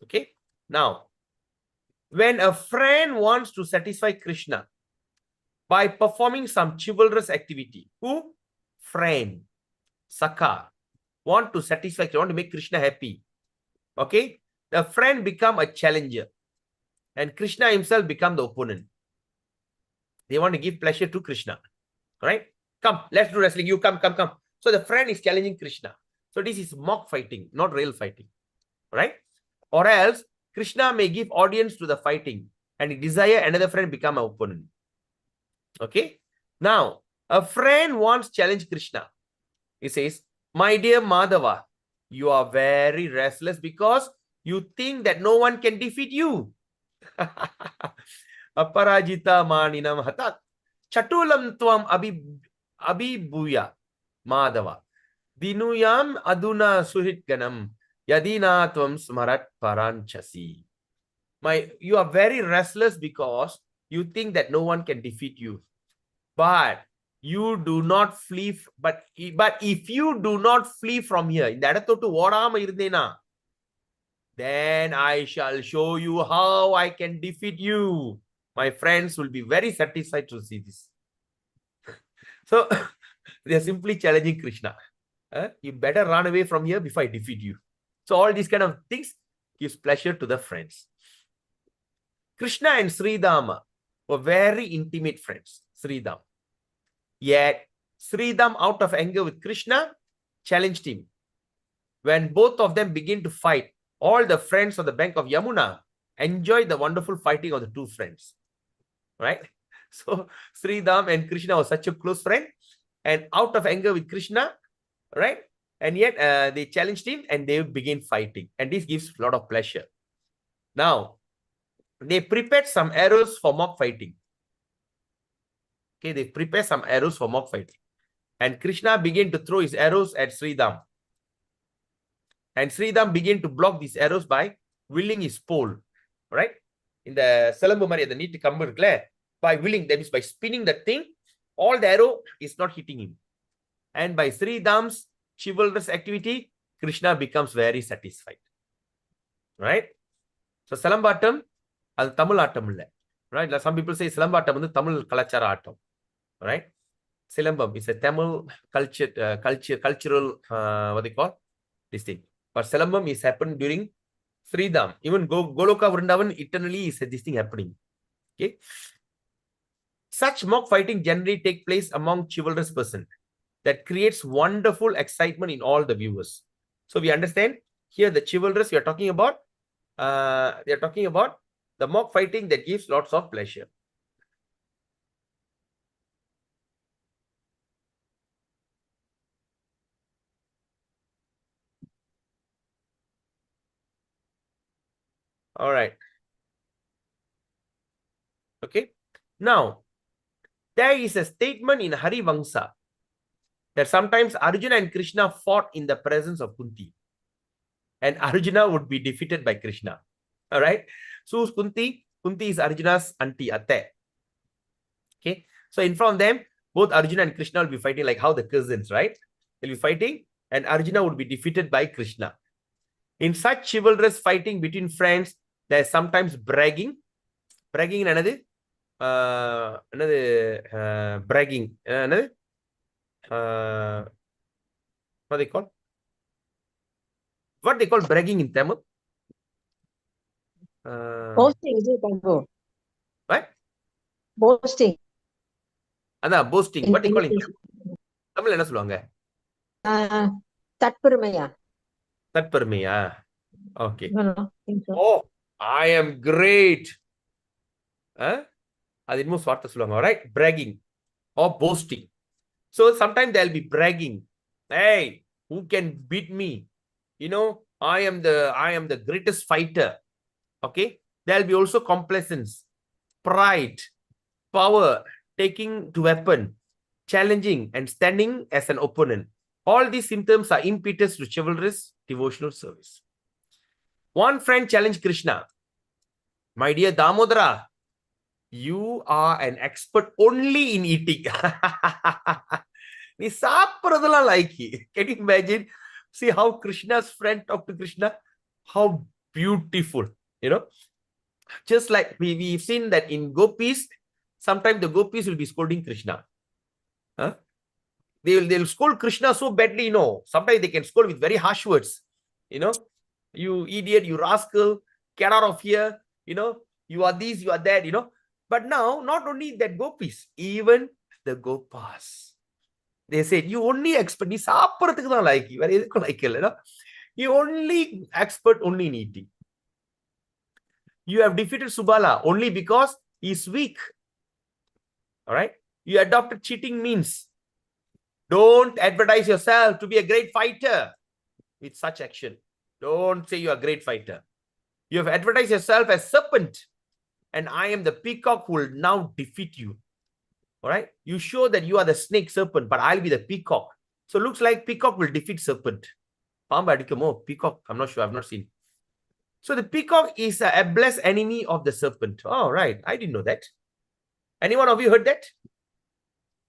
Okay? Now, when a friend wants to satisfy Krishna by performing some chivalrous activity, who? Friend, Sakha, want to satisfy, want to make Krishna happy. Okay? The friend become a challenger and Krishna himself become the opponent. They want to give pleasure to Krishna. Right? Come, let's do wrestling. You come. So the friend is challenging Krishna. So this is mock fighting, not real fighting. Right? Or else, Krishna may give audience to the fighting and desire another friend become an opponent. Okay? Now, a friend wants to challenge Krishna. He says, my dear Madhava, you are very restless because you think that no one can defeat you. Aparajita maninam hatat. Chatulam tvam abhibuya Madhava. Dinuyam aduna suhit ganam. Yadina tvam smarat paranchasi. You are very restless because you think that no one can defeat you. But you do not flee. But if you do not flee from here, then I shall show you how I can defeat you. My friends will be very satisfied to see this. So they are simply challenging Krishna. You better run away from here before I defeat you. So all these kind of things gives pleasure to the friends. Krishna and Sridhama were very intimate friends. Sridham. Yet Sridham, out of anger with Krishna, challenged him. When both of them begin to fight, all the friends on the bank of Yamuna enjoyed the wonderful fighting of the two friends. Right? So Sridham and Krishna were such a close friend, and out of anger with Krishna, right? And yet they challenged him and they begin fighting. And this gives a lot of pleasure. Now, they prepared some arrows for mock fighting. Okay, they prepared some arrows for mock fighting. And Krishna began to throw his arrows at Sridham. And Sridham began to block these arrows by wheeling his pole. Right? In the Salambu Mari, the need to come by wheeling, that is by spinning the thing, all the arrow is not hitting him. And by Sridham's chivalrous activity, Krishna becomes very satisfied. Right? So Salambatam, அது தமிழ் ஆட்டம் இல்லை. Right? Like some people say Silambatam வந்து தமிழ் கலாச்சார ஆட்டம். Right? Silambam is a Tamil cultural, what they call this thing. But Silambam is happened during Sridham. Even Goloka Vrindavan eternally is this thing happening. Okay. Such mock fighting generally take place among chivalrous person that creates wonderful excitement in all the viewers. So we understand here the chivalrous we are talking about. They are talking about the mock fighting that gives lots of pleasure. All right. Okay. Now, there is a statement in Hari Vamsa that sometimes Arjuna and Krishna fought in the presence of Kunti. And Arjuna would be defeated by Krishna. All right. So who's Kunti? Kunti is Arjuna's auntie, Atte. Okay. So in front of them, both Arjuna and Krishna will be fighting like how the cousins, right? They'll be fighting and Arjuna would be defeated by Krishna. In such chivalrous fighting between friends, there is sometimes bragging. Bragging in another bragging. What they call? What they call bragging in Tamil? Boasting, is it, Prabhu? What? Boasting. Boasting. What they call in Tamil? என்ன சொல்லுவாங்க? தற்பெருமையா? தற்பெருமையா? Okay. No, think so. Oh, I am great. அது இன்னும் வார்த்தை சொல்லுவாங்க, right? Bragging or boasting. So sometimes they'll be bragging. Hey, who can beat me? You know, I am the greatest fighter. Okay? There'll be also complacence, pride, power, taking to weapon, challenging and standing as an opponent. All these symptoms are impetus to chivalrous devotional service. One friend challenged Krishna, my dear Damodara, you are an expert only in eating. நீ சாப்பிடுறதெல்லாம் லைக்கி. Can you imagine? See how Krishna's friend talked to Krishna? How beautiful, you know? Just like we've seen that in gopis, sometimes the gopis will be scolding Krishna. Huh? They'll scold Krishna so badly, you know. Sometimes they can scold with very harsh words. You know, you idiot, you rascal, get out of here. You know, you are this, you are that, you know. But now, not only that gopis, even the gopas, they said, you only expert, நீ சாப்பிடுறதுக்கு தான் லைக்கி, வேற எதுக்கும் like இல்ல. You only expert only in eating. You have defeated Subala only because he's weak. All right? You adopted cheating means. Don't advertise yourself to be a great fighter with such action. Don't say you are a great fighter. You have advertised yourself as serpent, and I am the peacock who will now defeat you. All right? You show that you are the snake serpent, but I'll be the peacock. So looks like peacock will defeat serpent. Pamba adikamo, peacock, I'm not sure, I've not seen. So the peacock is a blessed enemy of the serpent. Oh, right. I didn't know that. Anyone of you heard that?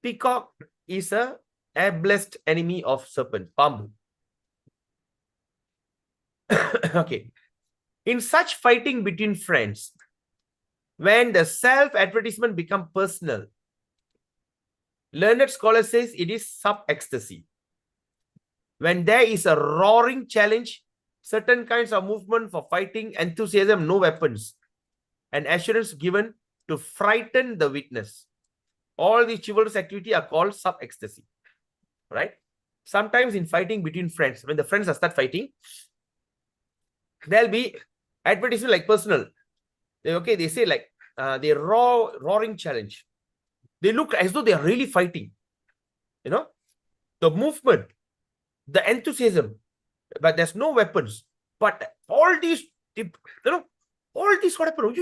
Peacock is a blessed enemy of serpent. Pambu. Okay. In such fighting between friends, when the self-advertisement becomes personal, learned scholar says it is sub-ecstasy. When there is a roaring challenge, certain kinds of movement for fighting, enthusiasm, no weapons, and assurance given to frighten the witness. All these chivalrous activity are called sub-ecstasy. Right? Sometimes in fighting between friends, when the friends start fighting, there'll be advertisement like personal. They say like they roaring challenge. They look as though they are really fighting. You know, the movement, the enthusiasm, but there's no weapons. But all these, you know, all these what happened?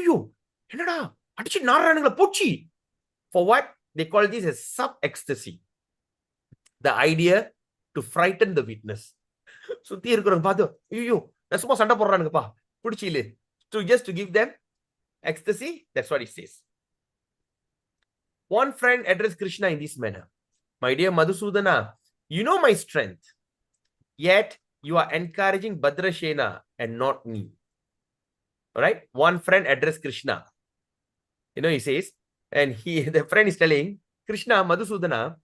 For what? They call this as sub-ecstasy. The idea to frighten the witness. So just to give them ecstasy, that's what it says. One friend addressed Krishna in this manner. My dear Madhusudana, you know my strength, yet you are encouraging Bhadrasena and not me. All right? One friend addressed Krishna. You know, he says, and the friend is telling Krishna, Madhusudana,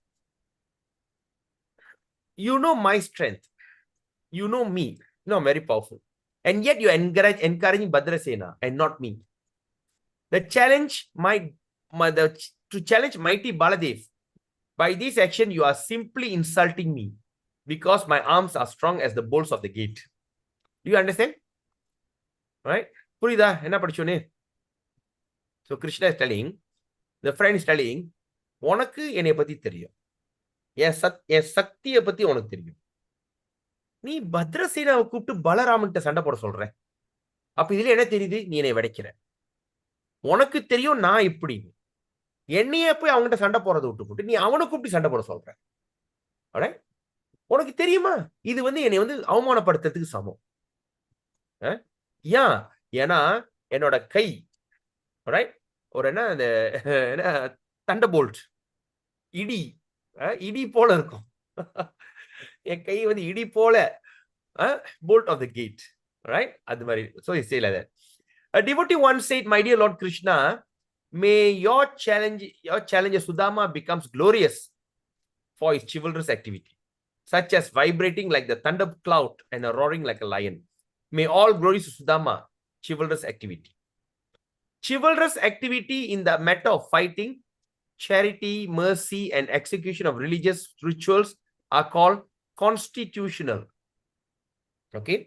you know my strength. You know me. You know, I'm very powerful. And yet you're encouraging Bhadrasena and not me. To challenge mighty Baladev, by this action, you are simply insulting me because my arms are strong as the bolts of the gate. Do you understand? Right? Purida, enna padichone? So Krishna is telling, the friend is telling, உனக்கு என்னை பத்தி தெரியும், என் சக்தியை பத்தி உனக்கு தெரியும். நீ பத்ரசேனாவை கூப்பிட்டு பலராமன்கிட்ட சண்டை போட சொல்ற. அப்ப இதுல என்ன தெரியுது? நீ என்னை விடைக்கிற. உனக்கு தெரியும் நான் இப்படி. என்னையே போய் அவங்ககிட்ட சண்டை போறதை விட்டு போட்டு நீ அவனை கூப்பிட்டு சண்டை போட சொல்ற. உனக்கு தெரியுமா? இது என்னை அவமானப்படுத்துறதுக்கு சமம். ஏன்னா என்னோட கை ஒரு என்ன தண்டபோல்ட் இடி போல இருக்கும். என் கை இடி போல bolt of the gate, right? அது மாதிரி. So he say like that. A devotee once said, my dear Lord Krishna, may your challenger Sudama becomes glorious for his chivalrous activity, such as vibrating like the thunder cloud and roaring like a lion. May all glories to Sudama, chivalrous activity. Chivalrous activity in the matter of fighting, charity, mercy, and execution of religious rituals are called constitutional. Okay?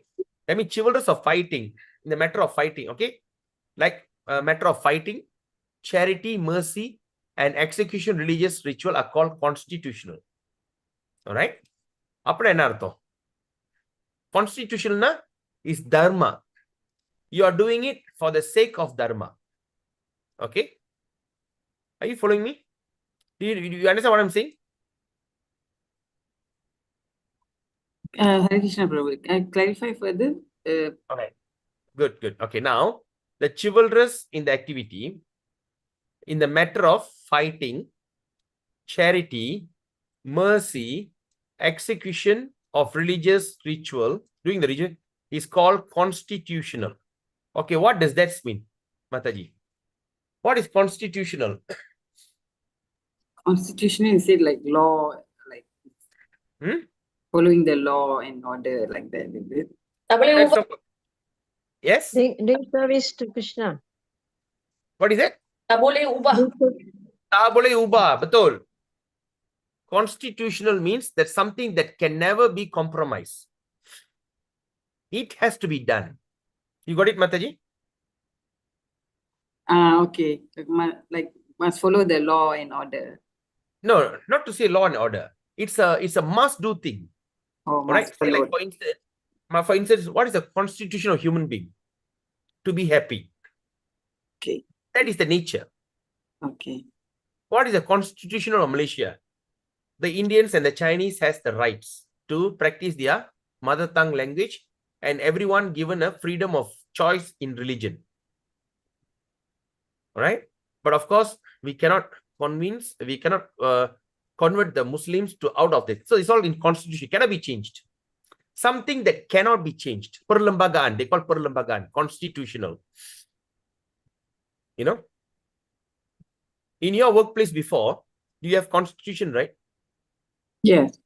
I mean, chivalrous of fighting, in the matter of fighting, okay? Like a matter of fighting, charity, mercy, and execution religious ritual are called constitutional. All right? Apna enna artham? Constitutional is dharma. You are doing it for the sake of dharma. Okay? Are you following me? Do you understand what I'm saying? Hare Krishna Prabhu, can I clarify further? Okay. Good, good. Okay, now the chivalrous in the activity, in the matter of fighting, charity, mercy, execution of religious ritual, doing the ritual, is called constitutional. Okay, what does that mean, Mataji? What is constitutional? Constitutional is it like law, like following the law and order like that, is it? That's not... Yes? Doing service to Krishna. What is that? Tak boleh ubah. Tak boleh ubah, betul. Constitutional means that something that can never be compromised. It has to be done. You got it, Mataji? Okay. Like must follow the law and order. No, not to say law and order. It's a must-do thing. Oh, Right? must Say follow. like for instance, what is the constitution of human being? To be happy. Okay. That is the nature. Okay. What is the constitution of Malaysia? The Indians and the Chinese has the rights to practice their mother tongue language, and everyone given a freedom of choice in religion. All right? But of course, we cannot convert the Muslims to out of this. So it's all in constitution, cannot be changed. Something that cannot be changed. Perlembagaan, they call perlembagaan, constitutional. You know? In your workplace before, you have constitution, right? Yes.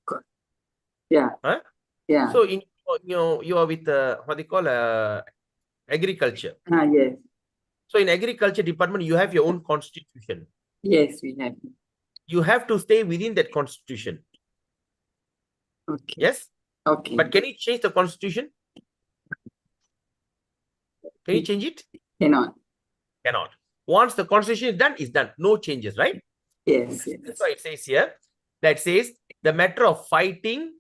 Yeah. Huh? Yeah. So in you are with what they call agriculture. Yes. So in agriculture department, you have your own constitution. Yes, we have. You have to stay within that constitution. Okay. Yes? Okay. But can you change the constitution? Can you change it? Cannot. Cannot. Once the constitution is done, it's done. No changes, right? Yes. Yes. That's why it says here, that says the matter of fighting,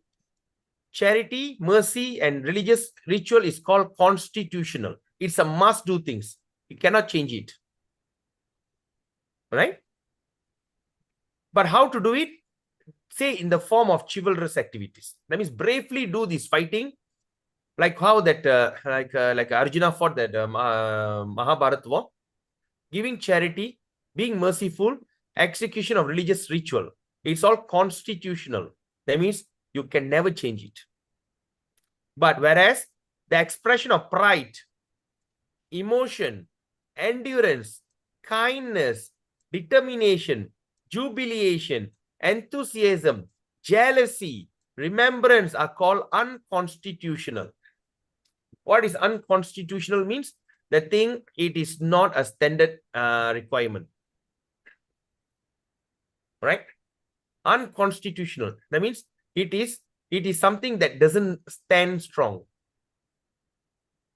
charity, mercy, and religious ritual is called constitutional. It's a must-do things. You cannot change it. Right? But how to do it? Say in the form of chivalrous activities. That means bravely do this fighting, like how that like Arjuna fought that Mahabharata war, giving charity, being merciful, execution of religious ritual. It's all constitutional. That means you can never change it. But whereas the expression of pride, emotion, endurance, kindness, determination, jubilation, enthusiasm, jealousy, remembrance are called unconstitutional. What is unconstitutional means? The thing, it is not a standard requirement. Right? Unconstitutional. That means it is something that doesn't stand strong.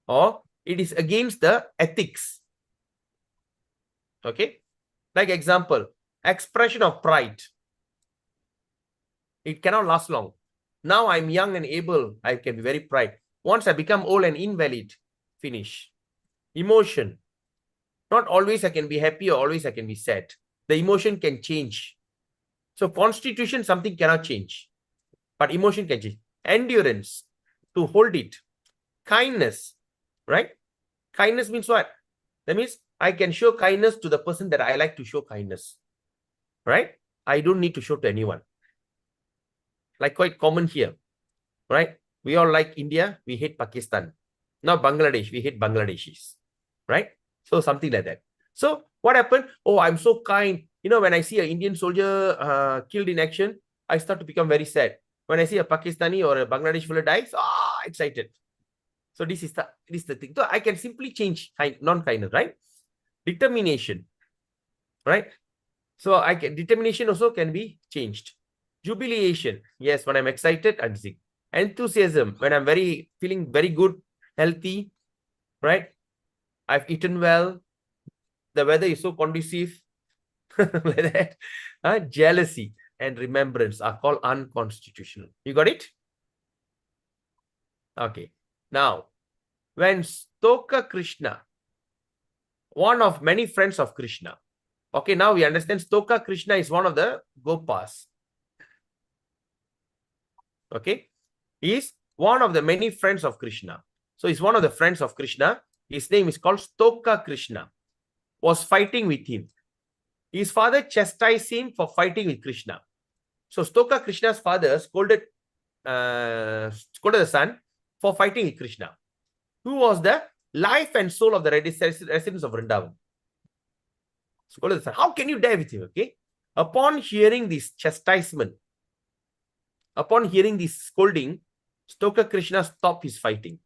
Or it is against the ethics. Okay? Like example, expression of pride. It cannot last long. Now I'm young and able, I can be very proud. Once I become old and invalid, finish. Emotion. Not always I can be happy or always I can be sad. The emotion can change. So constitution, something cannot change. But emotion can change. Endurance, to hold it. Kindness, right? Kindness means what? That means I can show kindness to the person that I like to show kindness. Right? I don't need to show to anyone. Like quite common here. Right? We all like India, we hate Pakistan. Now Bangladesh, we hate Bangladeshis. Right? So something like that. So what happened? Oh, I'm so kind. You know, when I see an Indian soldier killed in action, I start to become very sad. When I see a Pakistani or a Bangladeshi fellow dies, excited. So this is the thing. So I can simply change non-kindness, right? Determination, right? So determination also can be changed. Jubilation, yes, when I'm excited, I'm sick. Enthusiasm, when I'm feeling very good, healthy, right? I've eaten well, the weather is so conducive, like that, jealousy and remembrance are called unconstitutional. You got it? Okay. Now, when Stoka Krishna, one of many friends of Krishna, okay, now we understand Stoka Krishna is one of the Gopas. Okay, he is one of the many friends of Krishna. So he's one of the friends of Krishna. His name is called Stoka Krishna. Was fighting with him. His father chastised him for fighting with Krishna. So Stoka Krishna's father scolded the son for fighting with Krishna, who was the life and soul of the residents of Vrindavan. Scolded the son. How can you die with him? Okay. Upon hearing this chastisement, upon hearing this scolding, Stoka Krishna stopped his fighting.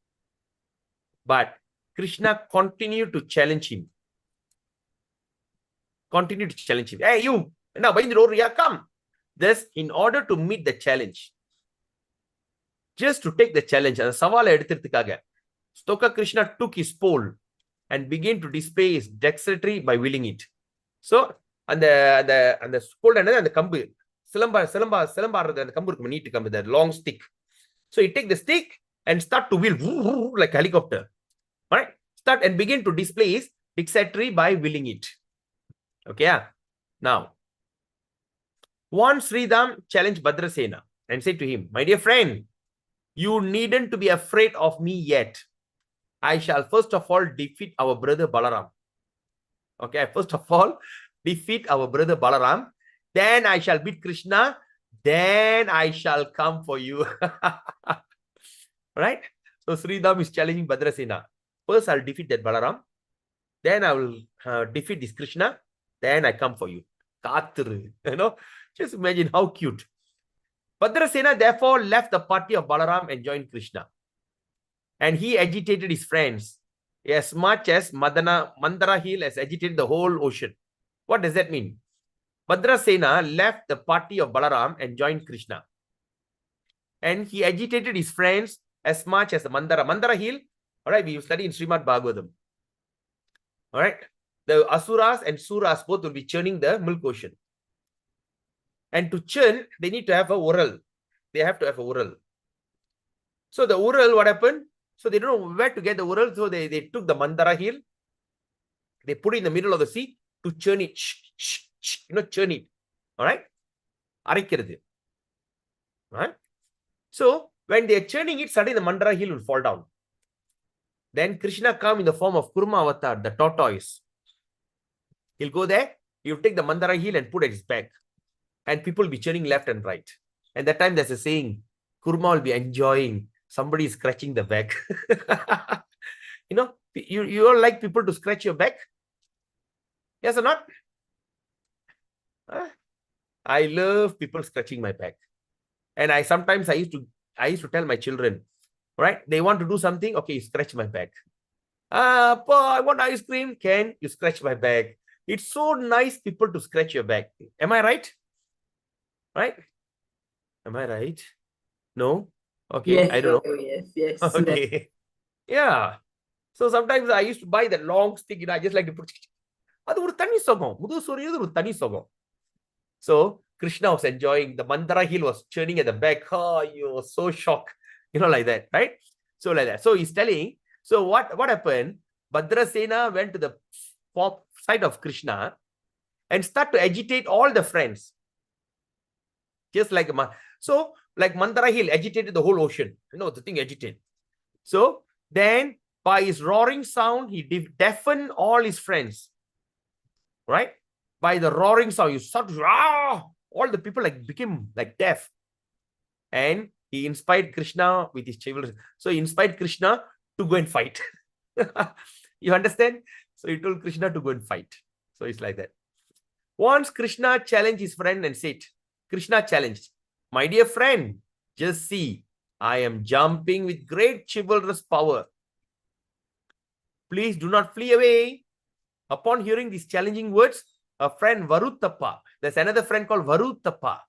But Krishna continued to challenge him. Hey, you! Now, come. Thus, in order to meet the challenge, just to take the challenge, Stoka Krishna took his pole and began to display his dexterity by wielding it. So, and the pole and the kambu, the long stick. So he take the stick and start to wheel like a helicopter. All right? Start and begin to display his dexterity by wielding it. Okay, yeah. Now, once Sridham challenged Bhadrasena and said to him, my dear friend, you needn't to be afraid of me yet. I shall first of all defeat our brother Balaram. Okay, first of all, defeat our brother Balaram. Then I shall beat Krishna. Then I shall come for you. Right? So Sridham is challenging Bhadrasena. First, I'll defeat that Balaram. Then I will defeat this Krishna. Then I come for you. Katru. You know, just imagine how cute. Bhadrasena therefore left the party of Balaram and joined Krishna. And he agitated his friends as much as Mandara Hill has agitated the whole ocean. What does that mean? Bhadrasena left the party of Balaram and joined Krishna. And he agitated his friends as much as the Mandara Hill. All right, we study in Srimad Bhagavatam. All right, the Asuras and Suras both will be churning the milk ocean. And to churn, they need to have a oral. They have to have a oral. So the oral, what happened? So they don't know where to get the oral. So they took the Mandara Hill. They put it in the middle of the sea to churn it. Churn it. All right? Arikkirathu. Right? So when they are churning it, suddenly the Mandara Hill will fall down. Then Krishna come in the form of Kurma avatar, the tortoise. He'll go there, he'll take the Mandara Hill and put at his back. And people will be churning left and right. And that time there's a saying, Kurma will be enjoying. Somebody is scratching the back. You know, you all like people to scratch your back? Yes or not? I love people scratching my back. And I used to tell my children, right? They want to do something, okay, you scratch my back. Pa, I want ice cream. Can you scratch my back? It's so nice people to scratch your back. Am I right? Right? Am I right? No? Okay, Yes, I don't know. yes. Okay. Yeah. So sometimes I used to buy that long stick, I just like to put. So Krishna was enjoying. The Mandara Hill was churning at the back. Oh, you were so shocked. Like that, right? So like that. So he's telling. So what happened? Bhadrasena went to the side of Krishna and start to agitate all the friends. Just like like Mandara Hill agitated the whole ocean. The thing agitated. So then by his roaring sound, he deafened all his friends. Right? By the roaring sound, you start all the people became deaf. And he inspired Krishna with his children. So he inspired Krishna to go and fight. You understand? So he told Krishna to go and fight. So it's like that. Once Krishna challenged his friend and said, Krishna challenged, my dear friend, just see, I am jumping with great chivalrous power. Please do not flee away. Upon hearing these challenging words, a friend Varuttappa, there's another friend called Varuttappa,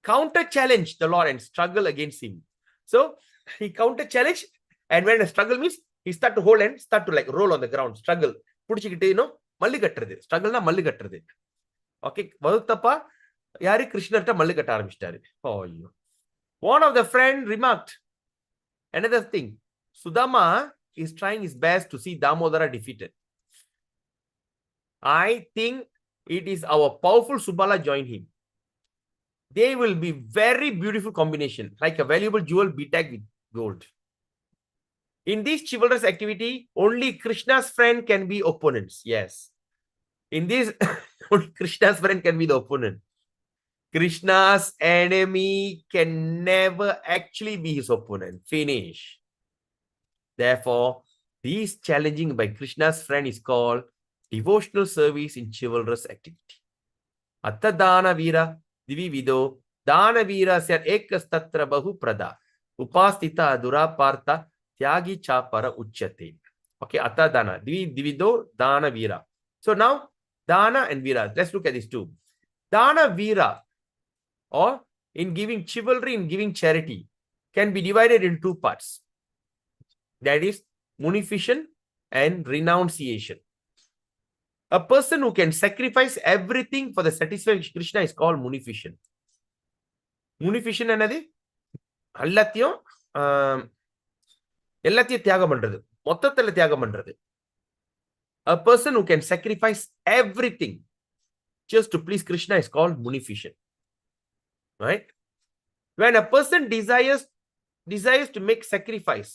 counter-challenged the Lord and struggle against him. So he counter-challenged, and when a struggle means he start to hold and start to roll on the ground, struggle. மல்லு கட்டுறது. ஸ்ட்ரகிள்னா மல்லு கட்டுறது. Okay, வகுத்தப்பா யாரு கிருஷ்ணர்கிட்ட மல்லு கட்ட ஆரம்பிச்சிட்டாரு. ஐயோ. One of the friend remarked another thing. Sudama is trying his best to see Damodara defeated. I think it is our powerful Subala join him. They will be very beautiful combination, like a valuable jewel beaded with gold. In this chivalrous activity, only Krishna's friend can be opponents. Yes. In this, only Krishna's friend can be the opponent. Krishna's enemy can never actually be his opponent. Finish. Therefore, this challenging by Krishna's friend is called devotional service in chivalrous activity. Atta dana vira divivido dana vira ser ekastatra bahu prada upastita durapartha tyagi chapara uchyate. Okay, atta dana divido dana vira. So now dana and vira. Let's look at these two. Dana vira, or in giving chivalry, in giving charity, can be divided in two parts. That is munificence and renunciation. A person who can sacrifice everything for the satisfaction of Krishna is called munificent. Munificent என்னது? எல்லாத்தையும் தியாகம் பண்றது, மொத்தத்துல தியாகம் பண்றது. A person who can sacrifice everything just to please Krishna is called munificent. Right? When a person desires to make sacrifice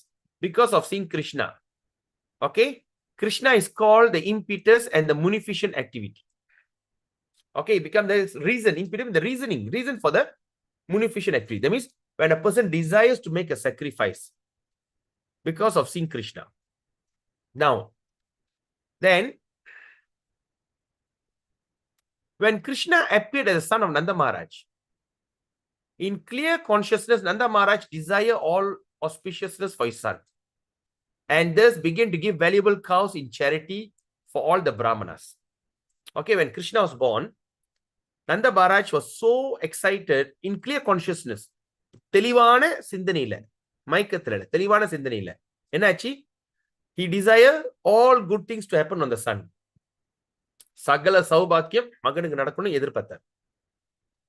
because of seeing Krishna, okay, Krishna is called the impetus and the munificent activity. Okay, become the reason, impetus, the reason for the munificent activity. That means when a person desires to make a sacrifice because of seeing Krishna. Now, then, when Krishna appeared as the son of Nanda Maharaj, in clear consciousness, Nanda Maharaj desired all auspiciousness for his son, and thus began to give valuable cows in charity for all the Brahmanas. Okay, when Krishna was born, Nanda Maharaj was so excited in clear consciousness. தெளிவான சிந்தனையில, மயக்கத்துல, தெளிவான சிந்தனையில என்னாச்சு? He desired all good things to happen on the son. சகல சௌபாக்கியம் மகனுக்கு நடக்கணும் எதிர்பார்த்தார்.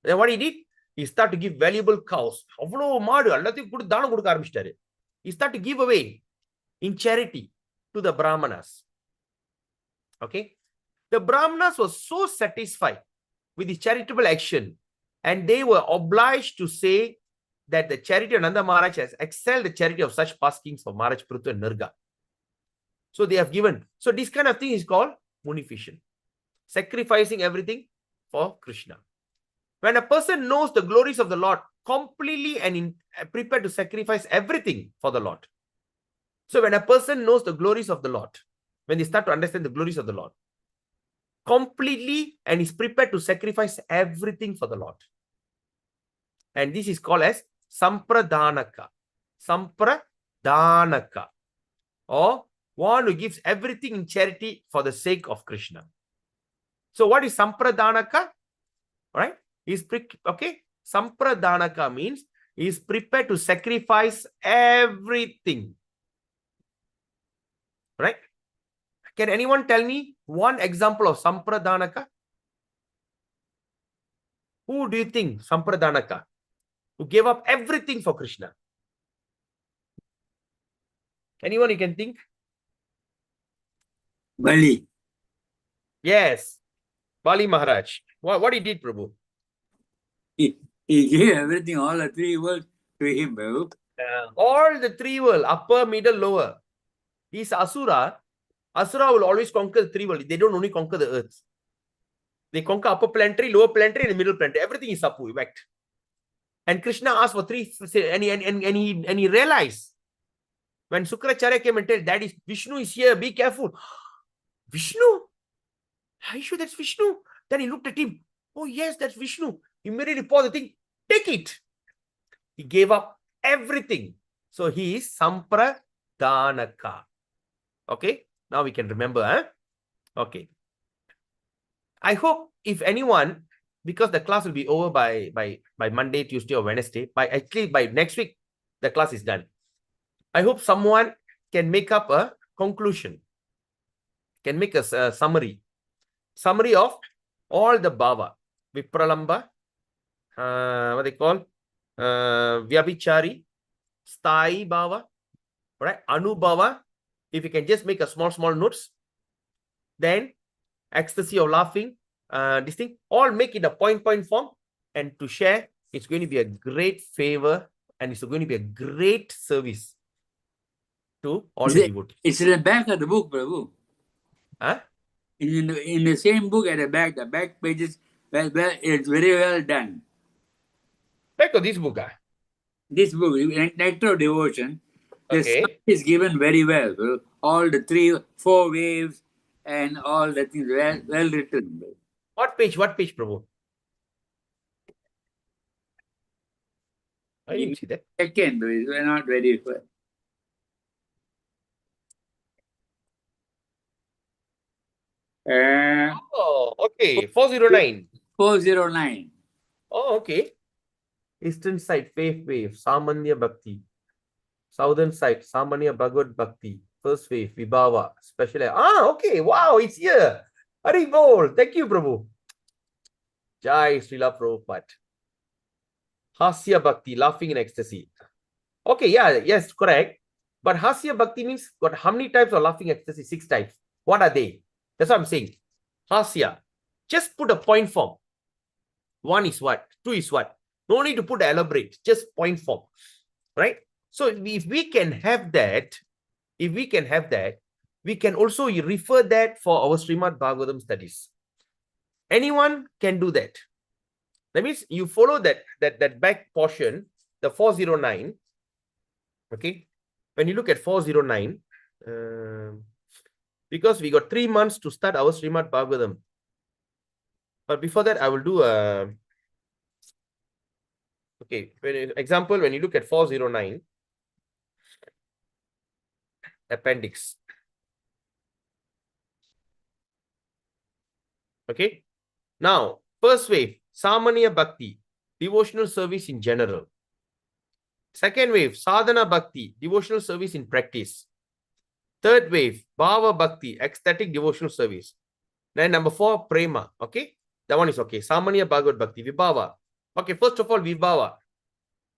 Then what he did? He started to give valuable cows. அவ்வளோ மாடு எல்லாத்தையும் தானம் கொடுக்க ஆரம்பிச்சிட்டாரு. He started to give away in charity to the Brahmanas. Okay, the Brahmanas were so satisfied with the charitable action, and they were obliged to say that the charity of Nanda Maharaj has excelled the charity of such past kings of Maharaj Prithu and Nirga. So they have given. So this kind of thing is called munificent, sacrificing everything for Krishna. When a person knows the glories of the Lord completely and prepared to sacrifice everything for the Lord. So when a person knows the glories of the Lord, when they start to understand the glories of the Lord completely and is prepared to sacrifice everything for the Lord, and this is called as Sampradanaka. Sampradanaka, or one who gives everything in charity for the sake of Krishna. So what is Sampradanaka? Right? Okay. Sampradanaka means he is prepared to sacrifice everything. Right? Can anyone tell me one example of Sampradanaka? Who do you think Sampradanaka? Who gave up everything for Krishna? Anyone you can think? Bali. Yes. Bali Maharaj. What he did, Prabhu? He gave everything, all the three worlds to him, Prabhu. All the three worlds, upper, middle, lower. He's Asura. Asura will always conquer the three worlds. They don't only conquer the earth. They conquer upper planetary, lower planetary, and the middle planetary. Everything is Sapu, whacked. And Krishna asked for three, and he realized when Sukracharya came and told, Daddy, Vishnu is here, be careful. Vishnu? Are you sure that's Vishnu? Then he looked at him. Oh, yes, that's Vishnu. Immediately paused the thing. Take it. He gave up everything. So he is Sampradanaka. Okay. Now we can remember. Okay. I hope if anyone, because the class will be over by Monday, Tuesday, or Wednesday, by next week, the class is done. I hope someone can make up a conclusion, can make a summary summary of all the bhava. Vipralamba, what they call, Vyabhichari, Sthai bhava, right? Anubhava. If you can just make a small notes, then ecstasy of laughing, this thing, all make it a point form, and to share, it's going to be a great favor, and it's going to be a great service to all the devotees. It's in the back of the book, Prabhu. Huh? In the same book at the back pages, it's very well done. Back of this book, This book, Nectar of Devotion, the okay, stuff is given very well. Prabhu. All the 3-4 waves and all the things well written. What page, Prabhu? I didn't see that. Second, we're not very well. Oh, okay, 409. 409. Oh, okay. Eastern side, faith wave, Samanya Bhakti. Southern side, Samanya Bhagavad Bhakti. First wave, Vibhava. Special. Okay. Wow, it's here. Hari Bol. Thank you, Prabhu. Jai Srila Prabhupada. Hasya Bhakti, laughing in ecstasy. Okay, yes, correct. But Hasya Bhakti means got how many types of laughing ecstasy? 6 types. What are they? That's what I'm saying. Hasya. Just put a point form. 1 is what? 2 is what? No need to put elaborate. Just point form. Right? So if we can have that, we can also refer that for our Srimad Bhagavatam studies. Anyone can do that. That means you follow that back portion, the 409. Okay. When you look at 409, because we got 3 months to start our Srimad Bhagavatam. But before that, I will do a... Okay. Example, when you look at 409, appendix. Okay. Now, first wave, Samanya Bhakti, devotional service in general. Second wave, Sadhana Bhakti, devotional service in practice. Third wave, Bhava Bhakti, ecstatic devotional service. Then number 4, Prema. Okay. That one is okay. Samanya Bhagavad Bhakti, Vibhava. Okay. First of all, Vibhava,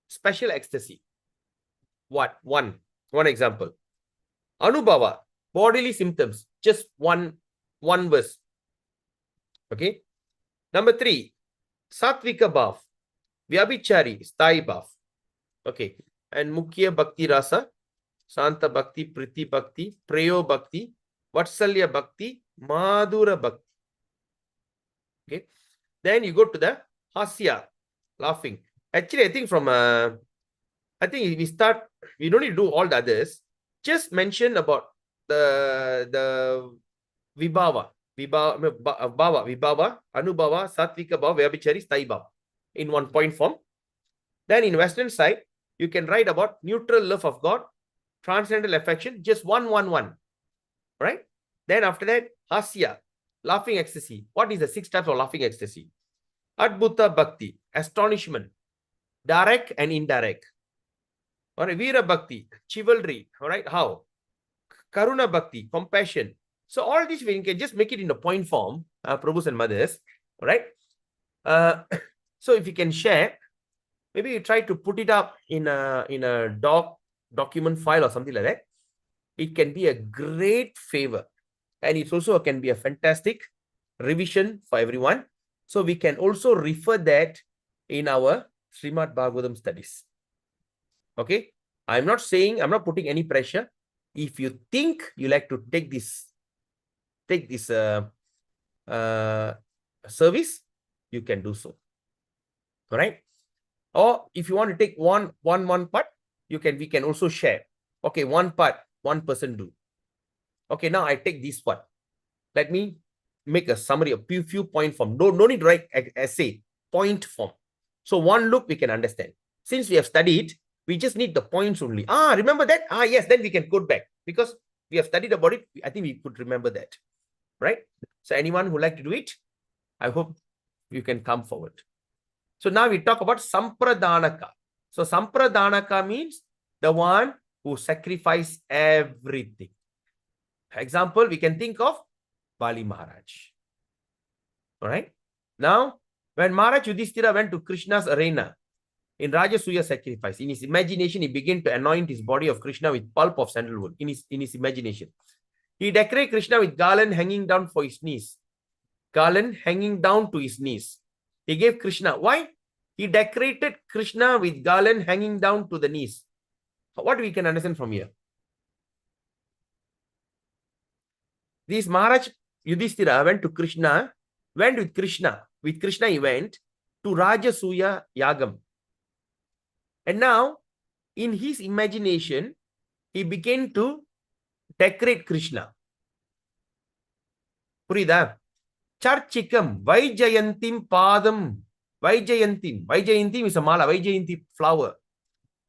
special ecstasy. What? One example. Anubhava, bodily symptoms. Just one verse. Okay. Number 3, Satvika Bhav, Vyabhichari, Sthai Bhav. Okay. And Mukhya Bhakti Rasa, Santa Bhakti, Priti Bhakti, Preyo Bhakti, Vatsalya Bhakti, Madhura Bhakti. Okay. Then you go to the Hasya, laughing. Actually, I think we don't need to do all the others. Just mention about the Vibhava. Vibhava, Anubhava, Satvika Bhava, Vyabhichari, Sthai Bhava in one point form. Then in Western side, you can write about neutral love of God, transcendental affection, just one. Right? Then after that, Hasya, laughing ecstasy. What is the 6 types of laughing ecstasy? Adbhuta Bhakti, astonishment, direct and indirect. All right, Veera Bhakti, chivalry. All right, how? Karuna Bhakti, compassion. So all these we can just make it in a point form, Prabhus and mothers. All right. So if you can share, maybe you try to put it up in a document file or something like that. It can be a great favor, and it also can be a fantastic revision for everyone. So we can also refer that in our Srimad Bhagavatam studies. Okay. I'm not putting any pressure. If you think you like to take this service, you can do so. All right. Or if you want to take one part, we can also share. Okay, one part, one person do. Okay, now I take this one. Let me make a summary, a few point form. No need to write essay, point form. So one look we can understand. Since we have studied, we just need the points only. Remember that? Yes, then we can go back because we have studied about it. I think we could remember that. Right? So anyone who would like to do it, I hope you can come forward. So now we talk about Sampradhanaka. So Sampradhanaka means the one who sacrificed everything. Example, we can think of Bali Maharaj. All right. Now, when Maharaj Yudhishthira went to Krishna's arena in Rajasuya sacrifice, in his imagination, he began to anoint his body of Krishna with pulp of sandalwood. In his imagination, he decorated Krishna with garland hanging down for his knees. Garland hanging down to his knees. He gave Krishna. Why? He decorated Krishna with garland hanging down to the knees. What we can understand from here? This Maharaj Yudhishthira went to Krishna, went with Krishna. With Krishna, he went to Rajasuya Yagam. And now, in his imagination, he began to decorate Krishna. Purida? Charchikam, Vaijayantim Padam, Vaijayantim is a mala, Vaijayanti flower.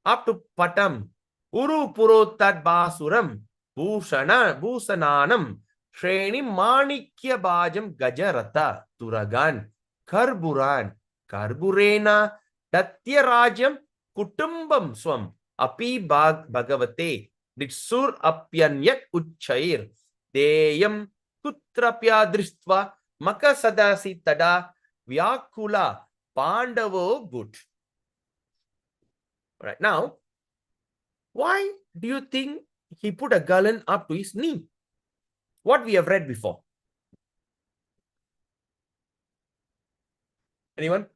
Up to Patam, Uru Purotad Basuram, Bhusananam, Shreni Manikya Bajam Gajarata, Turagan, Karburena, Tatyarajam, Kutumbam Swam, Api Bhagavate, Ditsur Apyanyak Uchchair, Deyam Kutrapya Dristva, Makasadasi Tada, Vyakula, Pandavo Good. Right now, why do you think he put a garland up to his knee? What we have read before. Anyone?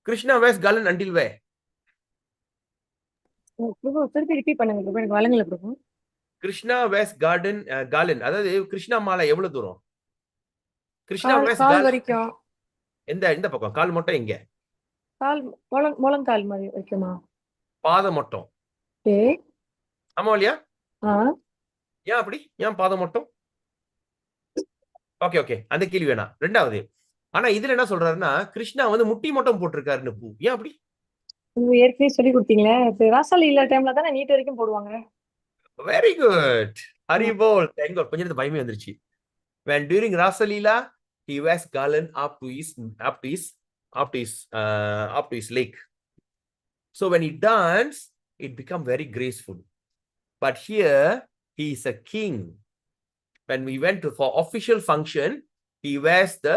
Krishna wears garland until where? பிரபு திருப்பி repeat பண்ணுங்க பிரபு, எனக்கு வழங்கல பிரபு. Krishna wears garland. அதாவது கிருஷ்ணா மாலை எவ்வளவு தூரம்? Krishna wears கால் garland. வரைக்கும். இந்த பக்கம் கால் மட்டும் எங்க? கால் முழங்கால் மாதிரி வைக்குமா? பாதம் மட்டும். ஆமா இல்லையா? ஏன் அப்படி? ஏன் பாதம் மட்டும்? ஓகே அந்த கேள்வி வேணாம். ரெண்டாவது, ஆனா இதுல என்ன சொல்றாருன்னா கிருஷ்ணா வந்து முட்டி மட்டும் போட்டிருக்காருன்னு பூ. ஏன் அப்படி? ஏற்கனவே சொல்லி கொடுத்தீங்களே, ராசாலி இல்ல டைம்ல தானே நீட் வரைக்கும் போடுவாங்க. Very good. ஹரிபோல். Thank God. கொஞ்சம் நேரத்துல பயமே வந்துருச்சு. When during Rasa Leela, he wears garland up to his leg. So when he dance, it become very graceful. But here he is a king. When we went for official function, he wears the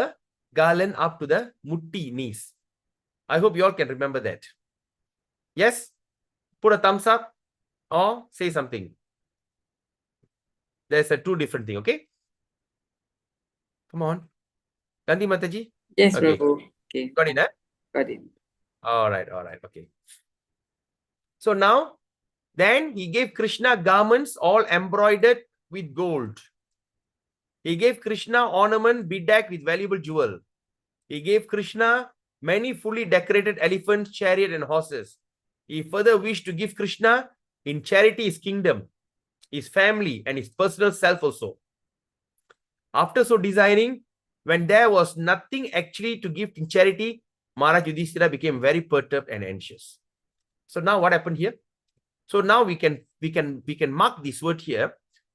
garland up to the mutti knees. I hope you all can remember that. Yes? Put a thumbs up or say something. There's a two different thing, okay? Come on. Gandhi Mataji? Yes, Okay. Prabhu. Okay, Got it, huh? got it. All right, okay. So now, then he gave Krishna garments all embroidered with gold. He gave Krishna ornament bedecked with valuable jewel. He gave Krishna many fully decorated elephants, chariot, and horses. He further wished to give Krishna in charity his kingdom, his family, and his personal self also. After so desiring, when there was nothing actually to give in charity, Maharaj Yudhishthira became very perturbed and anxious. So now what happened here? So now we can mark this word here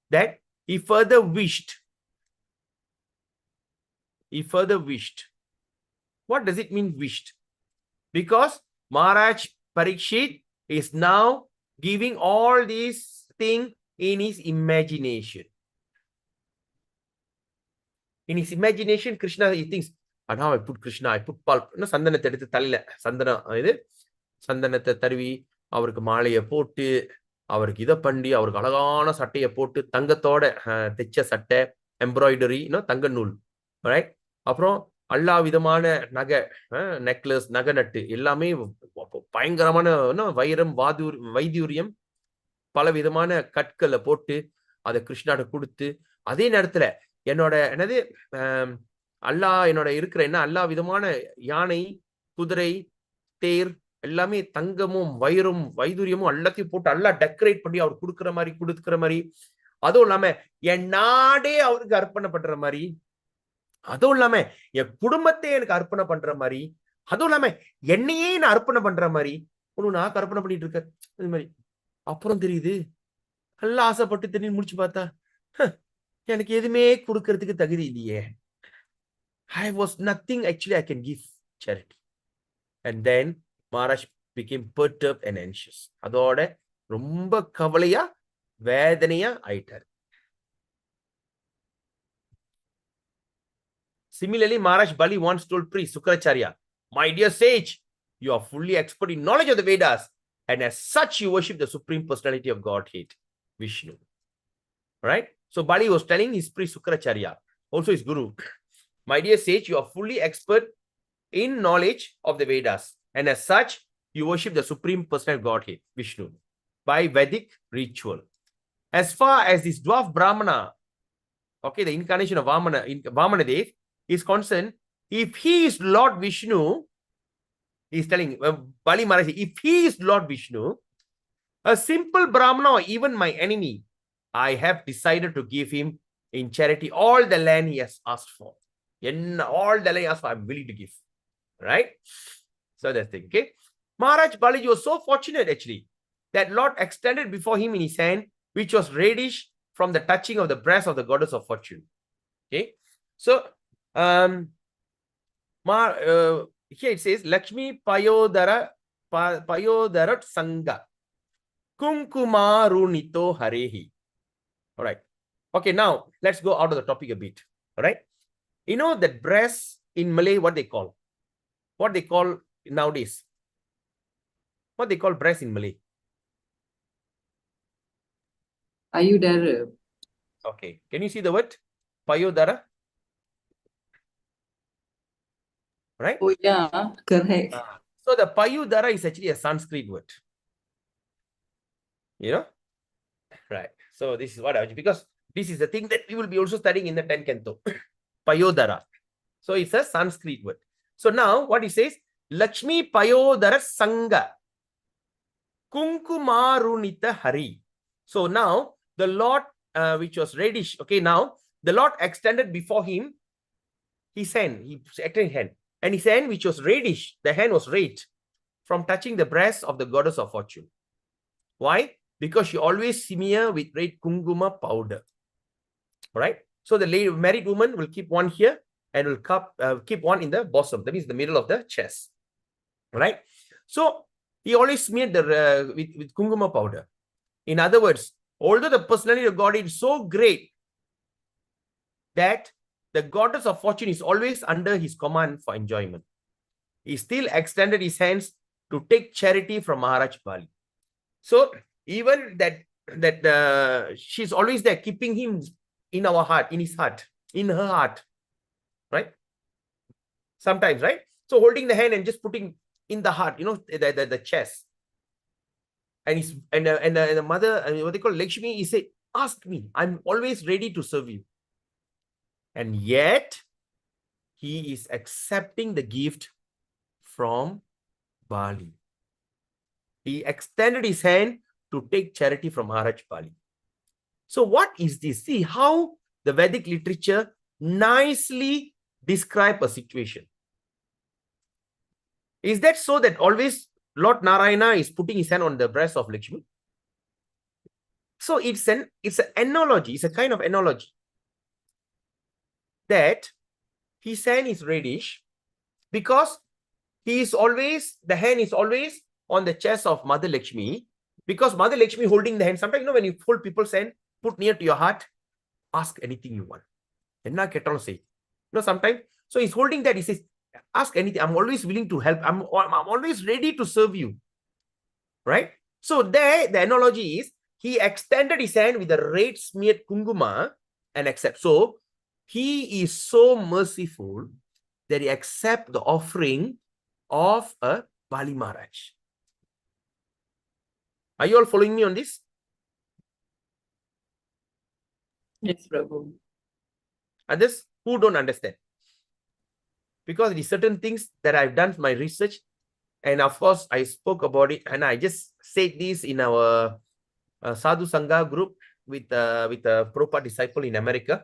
that he further wished. He further wished. What does it mean wished? Because Maharaj Parikshit is now giving all these things in his imagination. In his imagination, Krishna, he thinks, and now I put Krishna, I put pulp. No, சந்தனத்தை எடுத்து தலையில சந்தனத்தை தருவி அவருக்கு மாலையை போட்டு அவருக்கு இதை பண்ணி அவருக்கு அழகான சட்டையை போட்டு தங்கத்தோட தைச்ச சட்டை எம்ப்ராய்டரி தங்க நூல், ரைட்? அப்புறம் எல்லா விதமான நகை, நெக்லஸ், நகை நட்டு எல்லாமே பயங்கரமான வைரம், வைதூரியம், பல விதமான கற்களை போட்டு அதை கிருஷ்ணாட கொடுத்து, அதே நேரத்துல என்னோட என்னோட இருக்கிற எல்லா விதமான யானை, குதிரை, தேர் எல்லாமே தங்கமும் வைரம் வைதூரியமும் எல்லாத்தையும் போட்டு எல்லாம் டெக்கரேட் பண்ணி அவர் கொடுக்குற மாதிரி, அதுவும் இல்லாம என் நாடே அவருக்கு அர்ப்பணம் பண்ற மாதிரி, அதுவும் இல்லாம என் குடும்பத்தை எனக்கு அர்ப்பணம் பண்ற மாதிரி, அதுவும் இல்லாம என்னையே நான் அர்ப்பணம் பண்ற மாதிரி நான் அர்ப்பணம் பண்ணிட்டு இருக்க. இது மாதிரி அப்புறம் தெரியுது, நல்லா ஆசைப்பட்டு திடீர்னு முடிச்சு பார்த்தா எனக்கு எதுவுமே கொடுக்கறதுக்கு தகுதி இல்லையே. I was nothing actually I can give charity. And then Maharaj became perturbed and anxious. அதோட ரொம்ப கவலையா வேதனையா ஆயிட்டார். Similarly, Maharaj Bali once told priest Sukracharya, my dear sage, you are fully expert in knowledge of the Vedas, and as such, you worship the Supreme Personality of Godhead, Vishnu. Right? So Bali was telling his priest Sukracharya, also his guru, my dear sage, you are fully expert in knowledge of the Vedas, and as such, you worship the Supreme Personality of Godhead, Vishnu, by Vedic ritual. As far as this dwarf Brahmana, okay, the incarnation of Vamanadev is concerned, if he is Lord Vishnu, he is telling Bali Maharaj, if he is Lord Vishnu, a simple Brahmana or even my enemy, I have decided to give him in charity all the land he has asked for. All the land he asked for, I'm willing to give. Right? So that's the thing. Okay. Maharaj Balaji was so fortunate actually that Lord extended before him in his hand, which was reddish from the touching of the breast of the goddess of fortune. Okay. So here it says Lakshmi Payodara Sangha Kunkumarunito Harehi. All right. Okay, now let's go out of the topic a bit. All right. You know that breast in Malay, what they call? What they call nowadays? What they call breast in Malay? Payudara. Okay. Can you see the word? Payodara? Right? Oh yeah, correct. So the Payudara is actually a Sanskrit word. You know? Right. So this is what I, because this is the thing that we will be also studying in the 10th canto. Payodara. So it's a Sanskrit word. So now what he says, Lakshmi Payodara Sangha Kunkumarunita Hari. So now the Lord, which was reddish, okay, now the Lord extended before him his hand, he extended his hand, and his hand, which was reddish, the hand was red from touching the breast of the goddess of fortune. Why? Because she always smear with red kunguma powder. Right? So the lady, married woman will keep one here and will keep one in the bosom, that means the middle of the chest. Right? So he always smeared the with kunguma powder. In other words, although the personality of God is so great that the goddess of fortune is always under his command for enjoyment, he still extended his hands to take charity from Maharaj Bali. So even that she's always there, keeping him in our heart, in his heart, in her heart, right? Sometimes, right? So holding the hand and just putting in the heart, you know, the chest. And he's and the mother, what they call Lakshmi, he said, ask me, I'm always ready to serve you. And yet he is accepting the gift from Bali. He extended his hand to take charity from Maharaj Bali. So what is this? See how the Vedic literature nicely describe a situation. Is that so that always Lord Narayana is putting his hand on the breast of Lakshmi? So it's an analogy, it's a kind of analogy that his hand is reddish because the hand is always on the chest of Mother Lakshmi, because Mother Lakshmi holding the hand. Sometimes, you know, when you hold people's hand, put near to your heart, ask anything you want. Enna kettalum say. You know, sometimes, so he's holding that, he says, ask anything. I'm always willing to help. I'm always ready to serve you. Right? So there, the analogy is, he extended his hand with the red smeared kunguma and accept. So he is so merciful that he accepts the offering of a Bali Maharaj. Are you all following me on this? Yes, Prabhu. Others who don't understand? Because it is certain things that I've done my research, and of course I spoke about it, and I just said this in our Sadhu Sangha group with a Prabhupada disciple in America.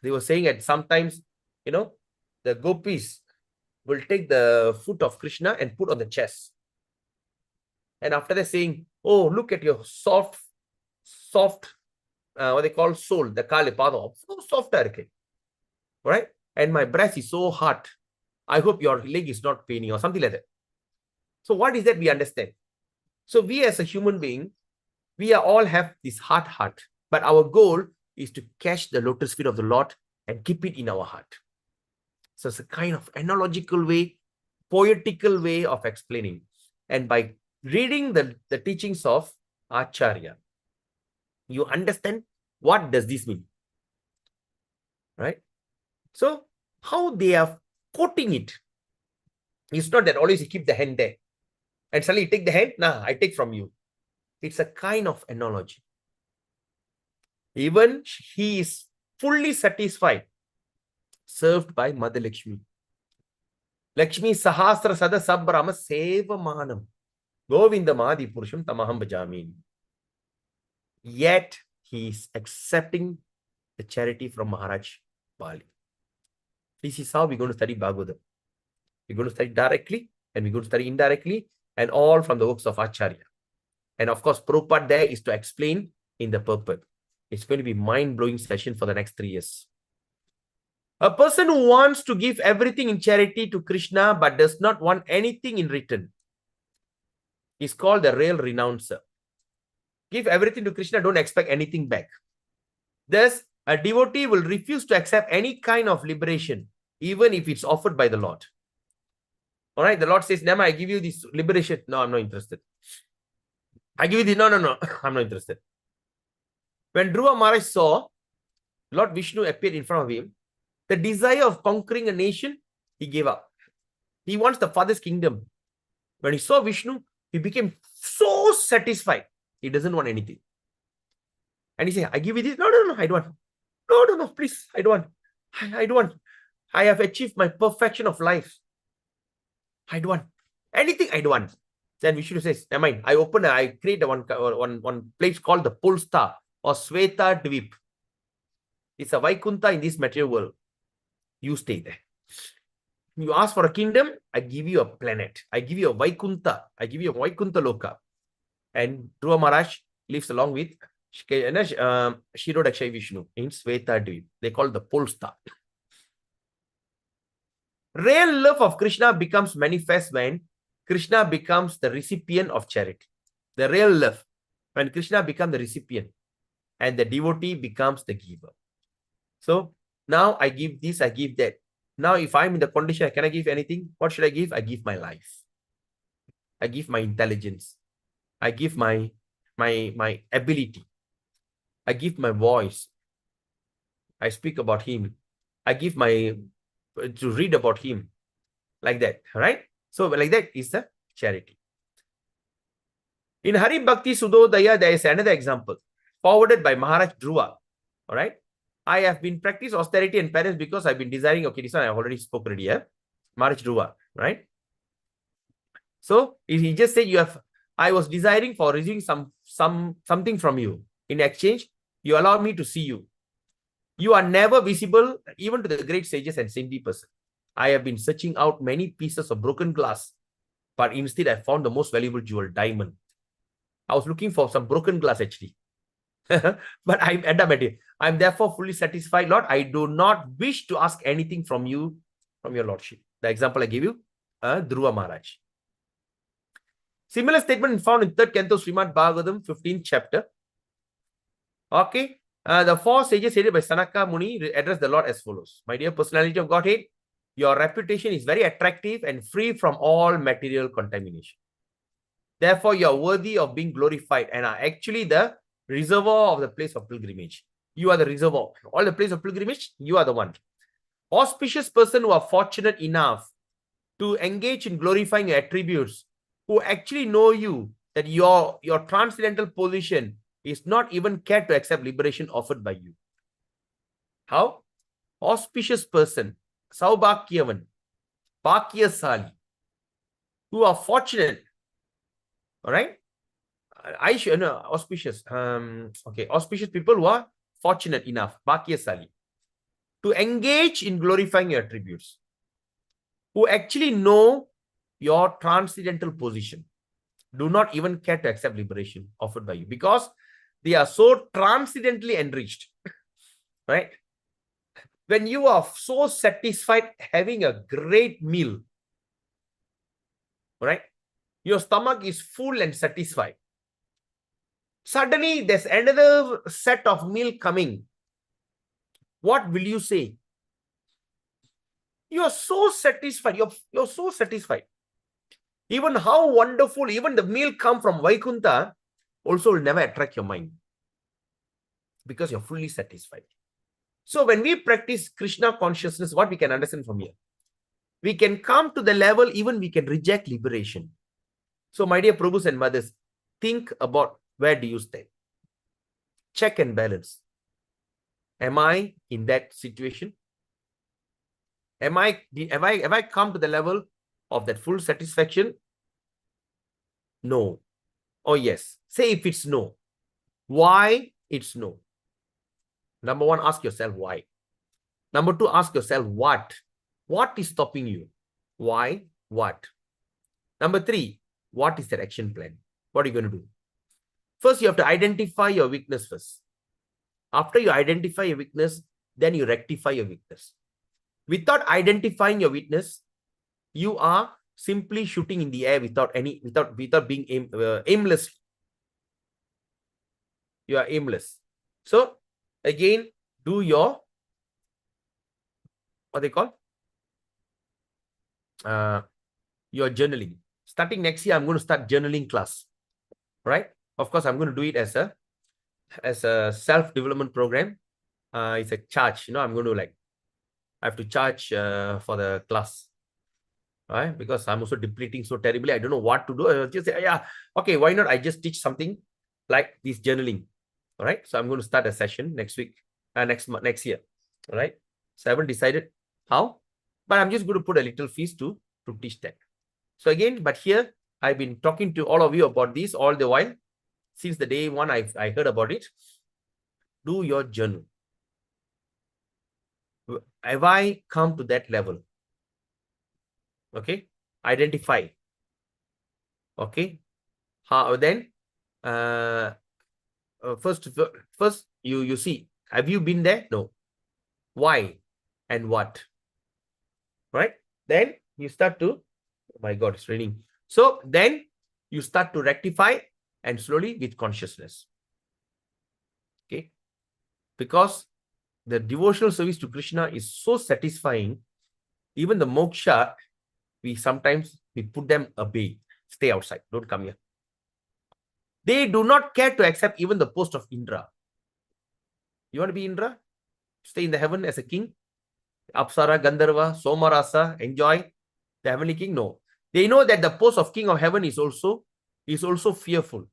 They were saying that sometimes, you know, the gopis will take the foot of Krishna and put on the chest. And after that saying, oh, look at your soft, what they call soul, the Kali Pada, so soft. Right? And my breast is so hard. I hope your leg is not paining or something like that. So what is that we understand? So we as a human being, we all have this heart, but our goal is to catch the lotus feet of the Lord and keep it in our heart. So it's a kind of analogical way, poetical way of explaining. And by reading the teachings of Acharya, you understand what does this mean, right? So how they are quoting it. It's not that always you keep the hand there and suddenly you take the hand, nah, I take from you. It's a kind of analogy. Even he is fully satisfied, served by Mother Lakshmi. Lakshmi Sahasra Sada Sabrama Sevamanam Govinda Madi Purusham Tamaham Bhajamin. Yet he is accepting the charity from Maharaj Bali. This is how we're going to study Bhagavatam. We're going to study directly and we're going to study indirectly and all from the works of Acharya. And of course, Prabhupada there is to explain in the purport. It's going to be mind-blowing session for the next 3 years. A person who wants to give everything in charity to Krishna but does not want anything in return is called the real renouncer. Give everything to Krishna, don't expect anything back. Thus, a devotee will refuse to accept any kind of liberation, even if it's offered by the Lord. All right, the Lord says, Nema, I give you this liberation. No, I'm not interested. I give you this. No, I'm not interested. When Dhruva Maharaj saw Lord Vishnu appeared in front of him, the desire of conquering a nation, he gave up. He wants the Father's kingdom. When he saw Vishnu, he became so satisfied. He doesn't want anything. And he said, I give you this. No, I don't want. No, please, I don't want. I don't want. I have achieved my perfection of life. I don't want. Anything I don't want. Then Vishnu says, never mind. I create one place called the Polestar or Sweta Dvip. It's a Vaikunta in this material world. You stay there. You ask for a kingdom, I give you a planet. I give you a Vaikunta. I give you a Vaikunta Loka. And Dhruva Maharaj lives along with Shirodakshay Vishnu in Sweta Dvip. They call it the Polestar. Real love of Krishna becomes manifest when Krishna becomes the recipient of charity. The real love, when Krishna becomes the recipient and the devotee becomes the giver. So now I give this, I give that. Now if I'm in the condition, can I give anything? What should I give? I give my life. I give my intelligence. I give my ability. I give my voice. I speak about him. I give to read about him. Like that, right? So like that is the charity. In Hari Bhakti Sudodaya, there is another example forwarded by Maharaj Dhruva. All right. I have been practiced austerity and penance because I've been desiring. Okay, this one I already spoke already. Yeah? Maharaj Dhruva, right? So he just said I was desiring for receiving something from you. In exchange, you allow me to see you. You are never visible even to the great sages and saintly person. I have been searching out many pieces of broken glass, but instead I found the most valuable jewel, diamond. I was looking for some broken glass actually. But I end up at it. I'm therefore fully satisfied, Lord. I do not wish to ask anything from you, from your Lordship. The example I gave you, Dhruva Maharaj. Similar statement found in 3rd Canto, Srimad Bhagavatam, 15th chapter. Okay. The 4 sages headed by Sanaka Muni address the Lord as follows. My dear personality of Godhead, your reputation is very attractive and free from all material contamination. Therefore, you are worthy of being glorified and are actually the reservoir of the place of pilgrimage. You are the reservoir. All the place of pilgrimage, you are the one. Auspicious person who are fortunate enough to engage in glorifying your attributes, who actually know you, that your transcendental position is not even cared to accept liberation offered by you. How? Auspicious person, Saubhakyavan, Bhakyasali, who are fortunate. All right? Auspicious. Okay, auspicious people who are fortunate enough, Bhakyasali, to engage in glorifying your attributes, who actually know your transcendental position, do not even care to accept liberation offered by you because they are so transcendently enriched, right? When you are so satisfied having a great meal, right? Your stomach is full and satisfied. Suddenly, there's another set of meal coming. What will you say? You are so satisfied. You're so satisfied. Even how wonderful, even the meal come from Vaikunta also will never attract your mind because you're fully satisfied. So when we practice Krishna consciousness, what we can understand from here? We can come to the level, even we can reject liberation. So my dear Prabhus and mothers, think about where do you stand? Check and balance. Am I in that situation? Have I come to the level of that full satisfaction? No. Or yes. Say if it's no. Why it's no? Number one, ask yourself why. Number two, ask yourself what. What is stopping you? Why? What? Number three, what is their action plan? What are you going to do? First, you have to identify your weakness first. After you identify your weakness, then you rectify your weakness. Without identifying your weakness, you are simply shooting in the air without being aimless. You are aimless. So again, do your what they call your journaling. Starting next year, I'm going to start journaling class. Right? Of course, I'm going to do it as a self-development program. It's a charge. I'm going to I have to charge for the class. Right? Because I'm also depleting so terribly. I don't know what to do. I just say, yeah, okay, why not? I just teach something like this journaling. All right. So I'm going to start a session next week, next year. All right. So I haven't decided how, but I'm just going to put a little fees to teach that. So again, but here I've been talking to all of you about this all the while. Since the day one, I heard about it. Do your journal. Have I come to that level? Okay. Identify. Okay. How then? First you see, have you been there? No. Why and what? Right? Then you start to, oh my God, it's raining. So then you start to rectify and slowly with consciousness. Okay. Because the devotional service to Krishna is so satisfying. Even the moksha, sometimes we put them away. Stay outside. Don't come here. They do not care to accept even the post of Indra. You want to be Indra? Stay in the heaven as a king? Apsara, Gandharva, Somarasa, enjoy the heavenly king? No. They know that the post of king of heaven is also fearful.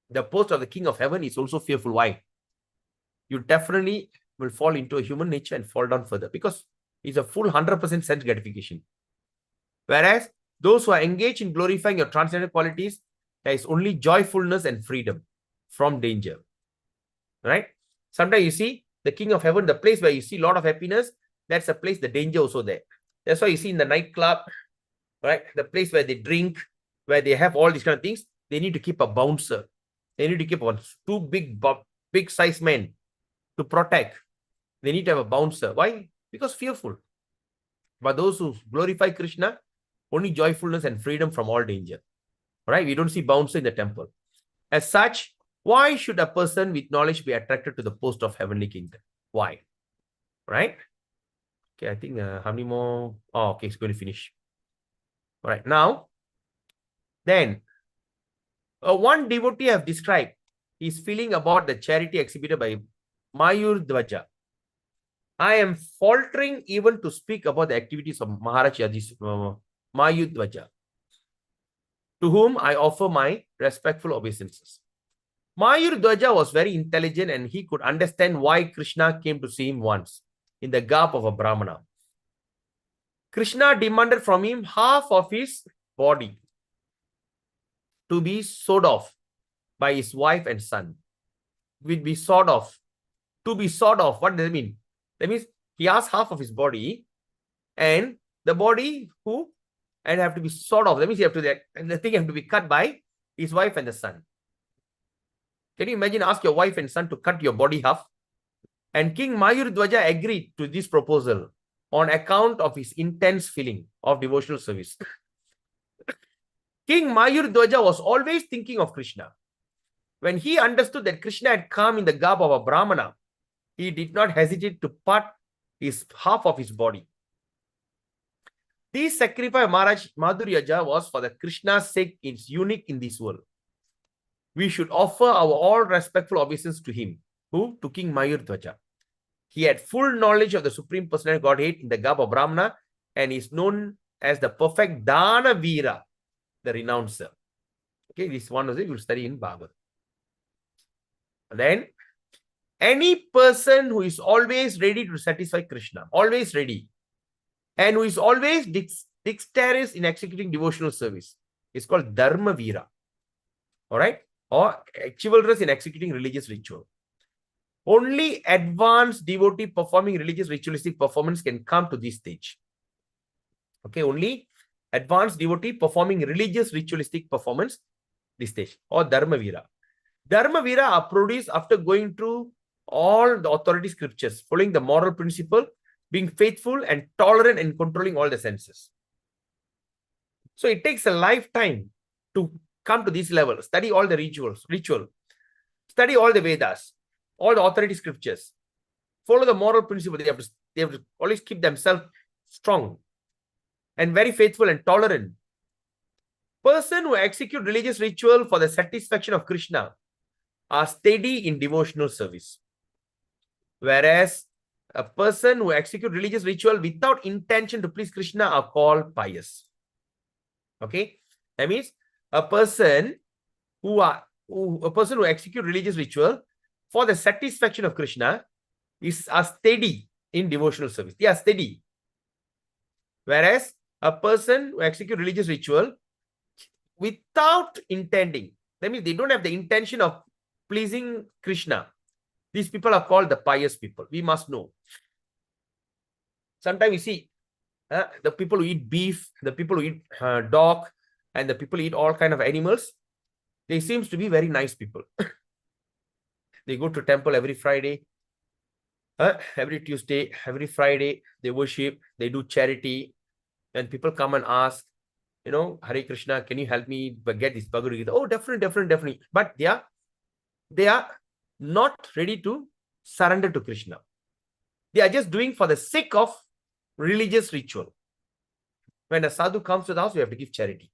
The post of the king of heaven is also fearful. Why? You definitely will fall into a human nature and fall down further because it's a full 100% sense gratification. Whereas those who are engaged in glorifying your transcendental qualities, there is only joyfulness and freedom from danger. Right? Sometimes you see the king of heaven, the place where you see a lot of happiness, that's a place, the danger also there. That's why you see in the nightclub, right? The place where they drink, where they have all these kind of things, they need to keep a bouncer. They need to keep two big size men to protect. They need to have a bouncer. Why? Because fearful. But those who glorify Krishna, only joyfulness and freedom from all danger. Right? We don't see bouncer in the temple. As such, why should a person with knowledge be attracted to the post of heavenly kingdom? Why? Right? Okay, I think how many more? Oh, okay, it's going to finish. All right, now, then, one devotee have described his feeling about the charity exhibited by Mayur Dvaja. I am faltering even to speak about the activities of Maharaj Mayur Dvaja, to whom I offer my respectful obeisances. Mayur Dvaja was very intelligent and he could understand why Krishna came to see him once in the garb of a Brahmana. Krishna demanded from him half of his body to be sawed off by his wife and son. Will be sawed off. To be sawed off, what does it mean? That means he asked half of his body and the body and have to be sawed off. That means the thing have to be cut by his wife and the son. Can you imagine, ask your wife and son to cut your body half? And King Mayur Dvaja agreed to this proposal on account of his intense feeling of devotional service. King Mayur Dvaja was always thinking of Krishna. When he understood that Krishna had come in the garb of a Brahmana, he did not hesitate to part is half of his body. This sacrifice of Maharaj Madhuryaja was for the Krishna's sake. It's unique in this world. We should offer our all respectful obeisance to him. Who? To King Mayurdhwaja. He had full knowledge of the Supreme Personality of Godhead in the garb of Brahmana and is known as the perfect Dana Veera, the renouncer. Okay, this one was it. We'll study in Bhagavad. Then, any person who is always ready to satisfy Krishna, always ready, and who is always dexterous in executing devotional service, is called Dharma Veera. All right? Or chivalrous in executing religious ritual. Only advanced devotee performing religious ritualistic performance can come to this stage. Okay, only advanced devotee performing religious ritualistic performance, this stage, or Dharma Veera. Dharma Veera are produced after going through all the authority scriptures, following the moral principle, being faithful and tolerant and controlling all the senses. So it takes a lifetime to come to this level, study all the ritual, study all the Vedas, all the authority scriptures, follow the moral principle. They have to always keep themselves strong and very faithful and tolerant. Person who execute religious ritual for the satisfaction of Krishna are steady in devotional service. Whereas a person who execute religious ritual without intention to please Krishna are called pious. Okay, that means a person who execute religious ritual for the satisfaction of Krishna are steady in devotional service. They are steady. Whereas a person who execute religious ritual without intending, that means they don't have the intention of pleasing Krishna. These people are called the pious people. We must know. Sometimes you see the people who eat beef, the people who eat dog, and the people who eat all kind of animals, they seems to be very nice people. They go to temple every Friday, every Tuesday, every Friday, they worship, they do charity. And people come and ask, you know, Hare Krishna, can you help me get this Bhagavad Gita? Oh, definitely. But they are not ready to surrender to Krishna. They are just doing for the sake of religious ritual. When a sadhu comes to the house, we have to give charity.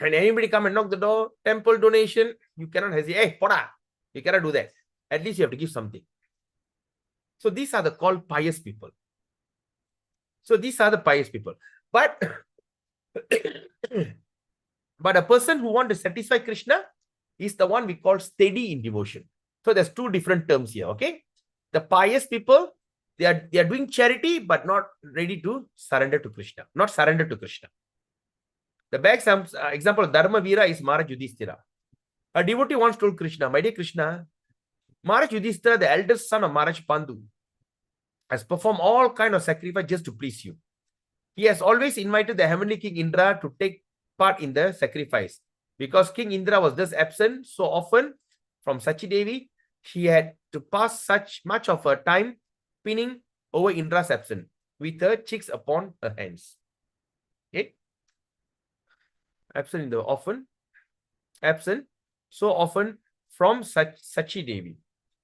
And anybody come and knock the door, temple donation, you cannot hesitate. Hey, poda, you cannot do that. At least you have to give something. So these are the called pious people. So these are the pious people. But a person who wants to satisfy Krishna is the one we call steady in devotion. So there's two different terms here, okay? The pious people, they are doing charity, but not ready to surrender to Krishna. Not surrender to Krishna. The best example of Dharma Veera is Maharaj Yudhishthira. A devotee once told Krishna, my dear Krishna, Maharaj Yudhishthira, the eldest son of Maharaj Pandu, has performed all kind of sacrifice just to please you. He has always invited the heavenly King Indra to take part in the sacrifice. Because King Indra was thus absent so often from Sachi Devi, she had to pass such much of her time pinning over Indra's absence with her cheeks upon her hands. Okay? Absent in the often, absent so often from Sachi Devi.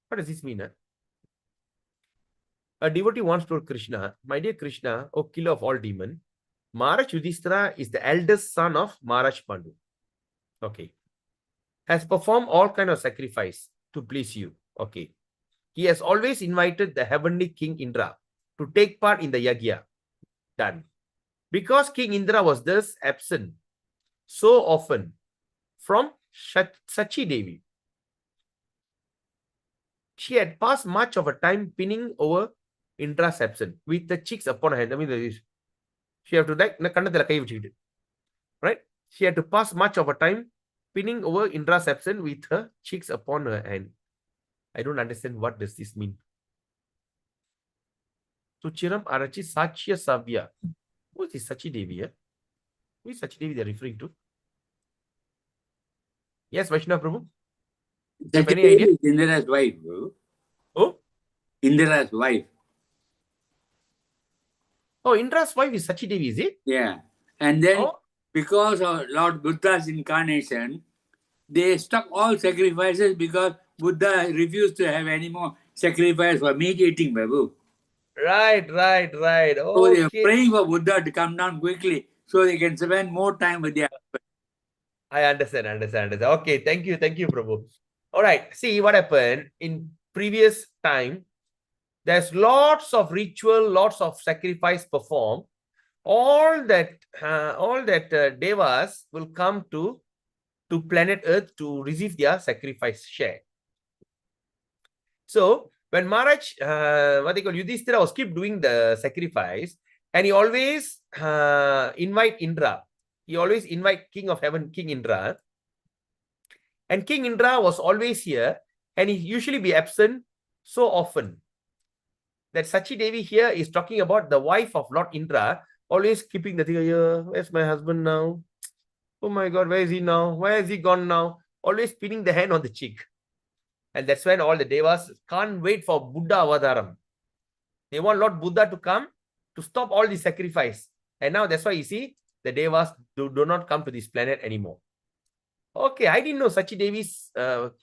What does this mean? A devotee once told Krishna, my dear Krishna, O killer of all demons, Maharaj Yudhishthira is the eldest son of Maharaj Pandu. Okay. Has performed all kind of sacrifice to please you. Okay. He has always invited the heavenly King Indra to take part in the yagya. Done. Because King Indra was thus absent so often from Sachi Devi, she had passed much of her time pinning over Indra's absence with the cheeks upon her hand. I mean, she had to right? She had to pass much of her time pinning over Indra's absence with her cheeks upon her hand. I don't understand what does this mean. Suchiram Arachi Sachya Savya. Who is this Sachi Devi? Who is Sachi Devi they are referring to? Yes, Vaishnava Prabhu. You have any idea? Indra's wife, bro. Oh? Indra's wife. Oh, Indra's wife is Sachi Devi, is it? Yeah. And then because of Lord Buddha's incarnation, they stopped all sacrifices because Buddha refused to have any more sacrifice for meat eating, Babu. Right. So they are Okay. praying for Buddha to come down quickly so they can spend more time with their husband. I understand. Okay, thank you, Prabhu. All right, see what happened in previous time. There's lots of ritual, lots of sacrifice performed. All that devas will come to planet Earth to receive their sacrifice share. So when Maharaj, Yudhishthira was keep doing the sacrifice, and he always invite Indra. He always invite King of Heaven, King Indra. And King Indra was always here, and he usually be absent so often that Sachi Devi here is talking about the wife of Lord Indra, always keeping the thing here. Where's my husband now? Oh my God, where is he now? Where has he gone now? Always pinning the hand on the cheek. And that's when all the devas can't wait for Buddha Avadaram. They want Lord Buddha to come to stop all the sacrifice. And now that's why you see the devas do not come to this planet anymore. Okay, I didn't know Sachi Devi's,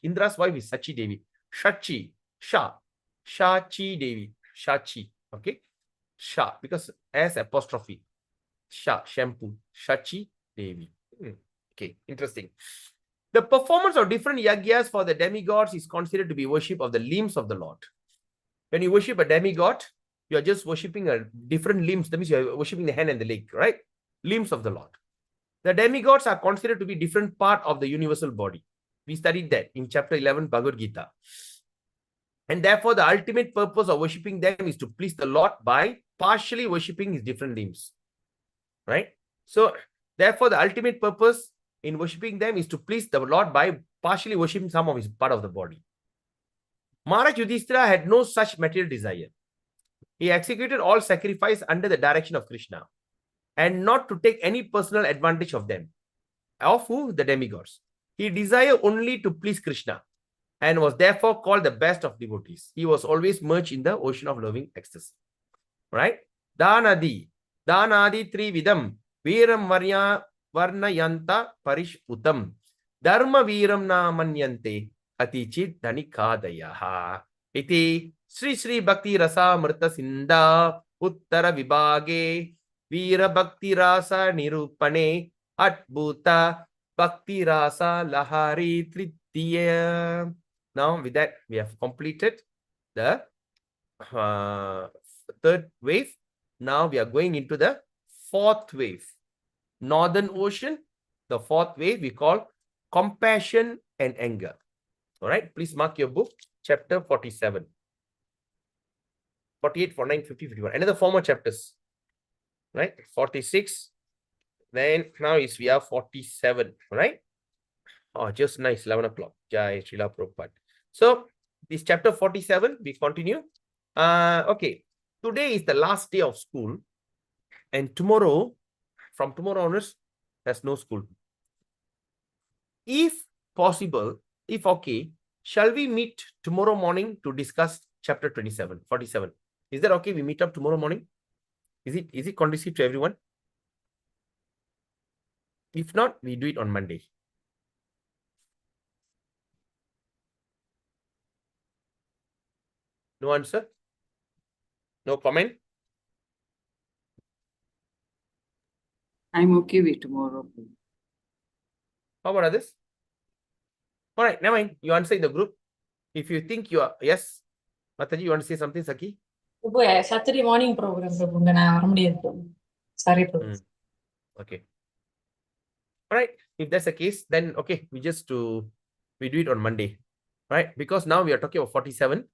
Indra's wife is Sachi Devi. Shachi, Shachi Devi, Shachi, okay? Sha, because as apostrophe. Sha, shampoo, Shachi Devi. Okay, interesting. The performance of different yagyas for the demigods is considered to be worship of the limbs of the Lord. When you worship a demigod, you are just worshipping a different limbs. That means you are worshipping the hand and the leg, right? Limbs of the Lord. The demigods are considered to be different part of the universal body. We studied that in chapter 11 Bhagavad Gita. And therefore, the ultimate purpose of worshipping them is to please the Lord by partially worshipping his different limbs. Right? So, therefore, the ultimate purpose in worshipping them is to please the Lord by partially worshipping some of his part of the body. Maharaj Yudhishthira had no such material desire. He executed all sacrifice under the direction of Krishna and not to take any personal advantage of them. Of who? The demigods. He desired only to please Krishna and was therefore called the best of devotees. He was always merged in the ocean of loving ecstasy. Right? Danadi trividam Veeram Varnayanta Parishputam Dharma Veeram Namanyante Atichit Dhanikadayaha Iti Sri Bhakti Rasa Mrta Sinda Uttara Vibhage Veera Bhakti Rasa Nirupane Adbhuta Bhakti Rasa Lahari Tritiya. Now with that we have completed the third wave. Now we are going into the fourth wave. Northern Ocean, the fourth wave we call compassion and anger. All right, please mark your book, chapter 47. 48, 49, 50, 51. Another 4 more chapters. Right? 46. Then now is we are 47. Right? Oh, just nice. 11 o'clock. Jai Srila Prabhupada. So this chapter 47, we continue. Okay. Today is the last day of school. And tomorrow, from tomorrow onwards, there's no school. If possible, if okay, shall we meet tomorrow morning to discuss chapter 47? Is that okay? We meet up tomorrow morning? Is it conducive to everyone? If not, we do it on Monday. No answer? No comment? I'm okay with tomorrow. How about others? All right, never mind. You answer in the group. If you think you are, yes. Mataji, you want to say something, Saki? Saturday morning program, Sorry, Prabhu. Okay. All right. If that's the case, then okay, we do it on Monday. Right? Because now we are talking about 47,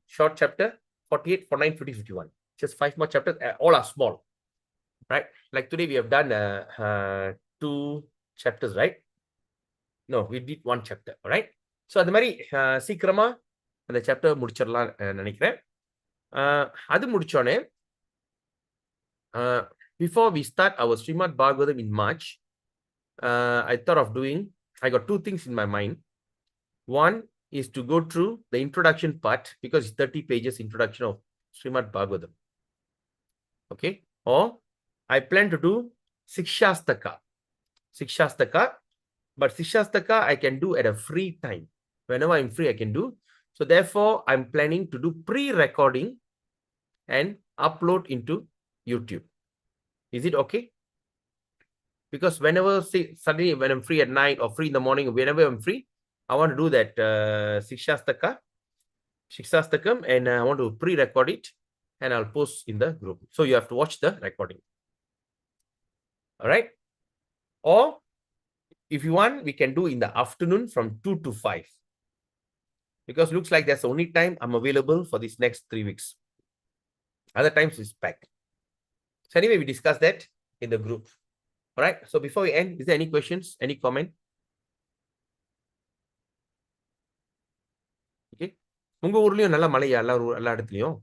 short chapter, 48, 49, 50, 51. Just 5 more chapters. All are small. Right? Like today we have done 2 chapters, right? No, we did 1 chapter. All right? So அந்த மாதிரி சீக்கிரமா அந்த chapter முடிச்சிடலாம் நினைக்கிறேன். அது முடிச்சோனே before we start our Srimad Bhagavatam in March, I thought of I got 2 things in my mind. One is to go through the introduction part, because it's 30 pages introduction of Srimad Bhagavatam. Okay? Or I plan to do Sikshastaka. But Sikshastaka I can do at a free time. Whenever I'm free, I can do. So therefore, I'm planning to do pre-recording and upload into YouTube. Is it okay? Because whenever, say, suddenly when I'm free at night or free in the morning, whenever I'm free, I want to do that Shikshastakam, and I want to pre-record it and I'll post in the group. So you have to watch the recording. All right. Or if you want, we can do in the afternoon from 2 to 5. Because looks like that's the only time I'm available for these next 3 weeks. Other times it's packed. So anyway, we discussed that in the group. All right. So before we end, is there any questions? Any comment? Okay. உங்க ஊர்லயும் நல்ல மழையா எல்லா இடத்துலயும்?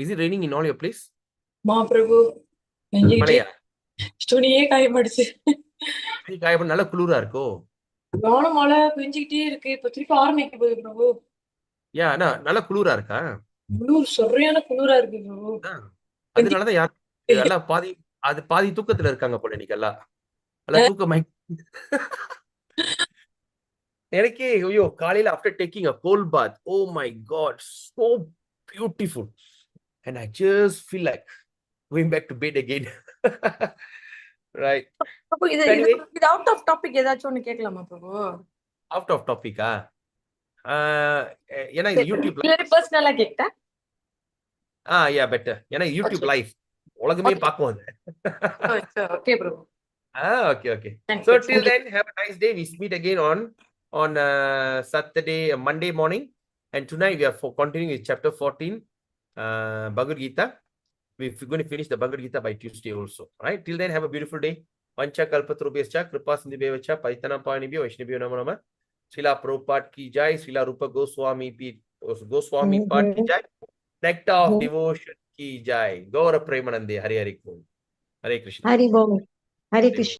Is it raining in all your place? பிரபு மழையா? துணியே காயமாடுச்சு. காயப்பட நல்ல குளிரா இருக்கோ? கவனம் மழை பெஞ்சிக்கிட்டே இருக்கு. இப்ப திருப்பி ஆரம்பிக்க போகுது பிரபு. யா, நல்ல குளிரா இருக்கா? குளிர் சரியான குளிரா இருக்கு பிரபு. அதனாலதான் எல்லாம் பாதி தூக்கத்துல இருக்காங்க போல இன்னைக்கு எல்லாம். தூக்கமாய் எனக்கே ஐயோ காலையில after taking a cold bath, oh my god, so beautiful, and I just feel like going back to bed again. Right. பிரபு இது Anyway, அவுட் ஆஃப் டாபிக் ஏதாச்சும் ஒன்னு கேட்கலாமா பிரபு? Out of டாபிக்கா? ஏன்னா இது யூடியூப் பர்சனலா கேட்டேன். யா பெட்டர். ஏன்னா யூடியூப் லைவ் உலகமே பார்க்கும் அது. Okay Prabhu. Okay. So till then, have a nice day. We meet again on Saturday, Monday morning, and tonight we are continuing with chapter 14, Bhagavad Gita. We're going to finish the Bhagavad Gita by Tuesday also. Right? Till then, have a beautiful day. Vancha kalpatrubhyascha kripa sindhubhyavacha paitanam pavanebhyo vaishnavibhyo namo namah. Srila Prabhupada ki jai. Srila Rupa Goswami Pad ki jai. Nectar of devotion ki jai. Gaura Premanande. Hare Hare Krishna. Hari Bol. Hare Krishna.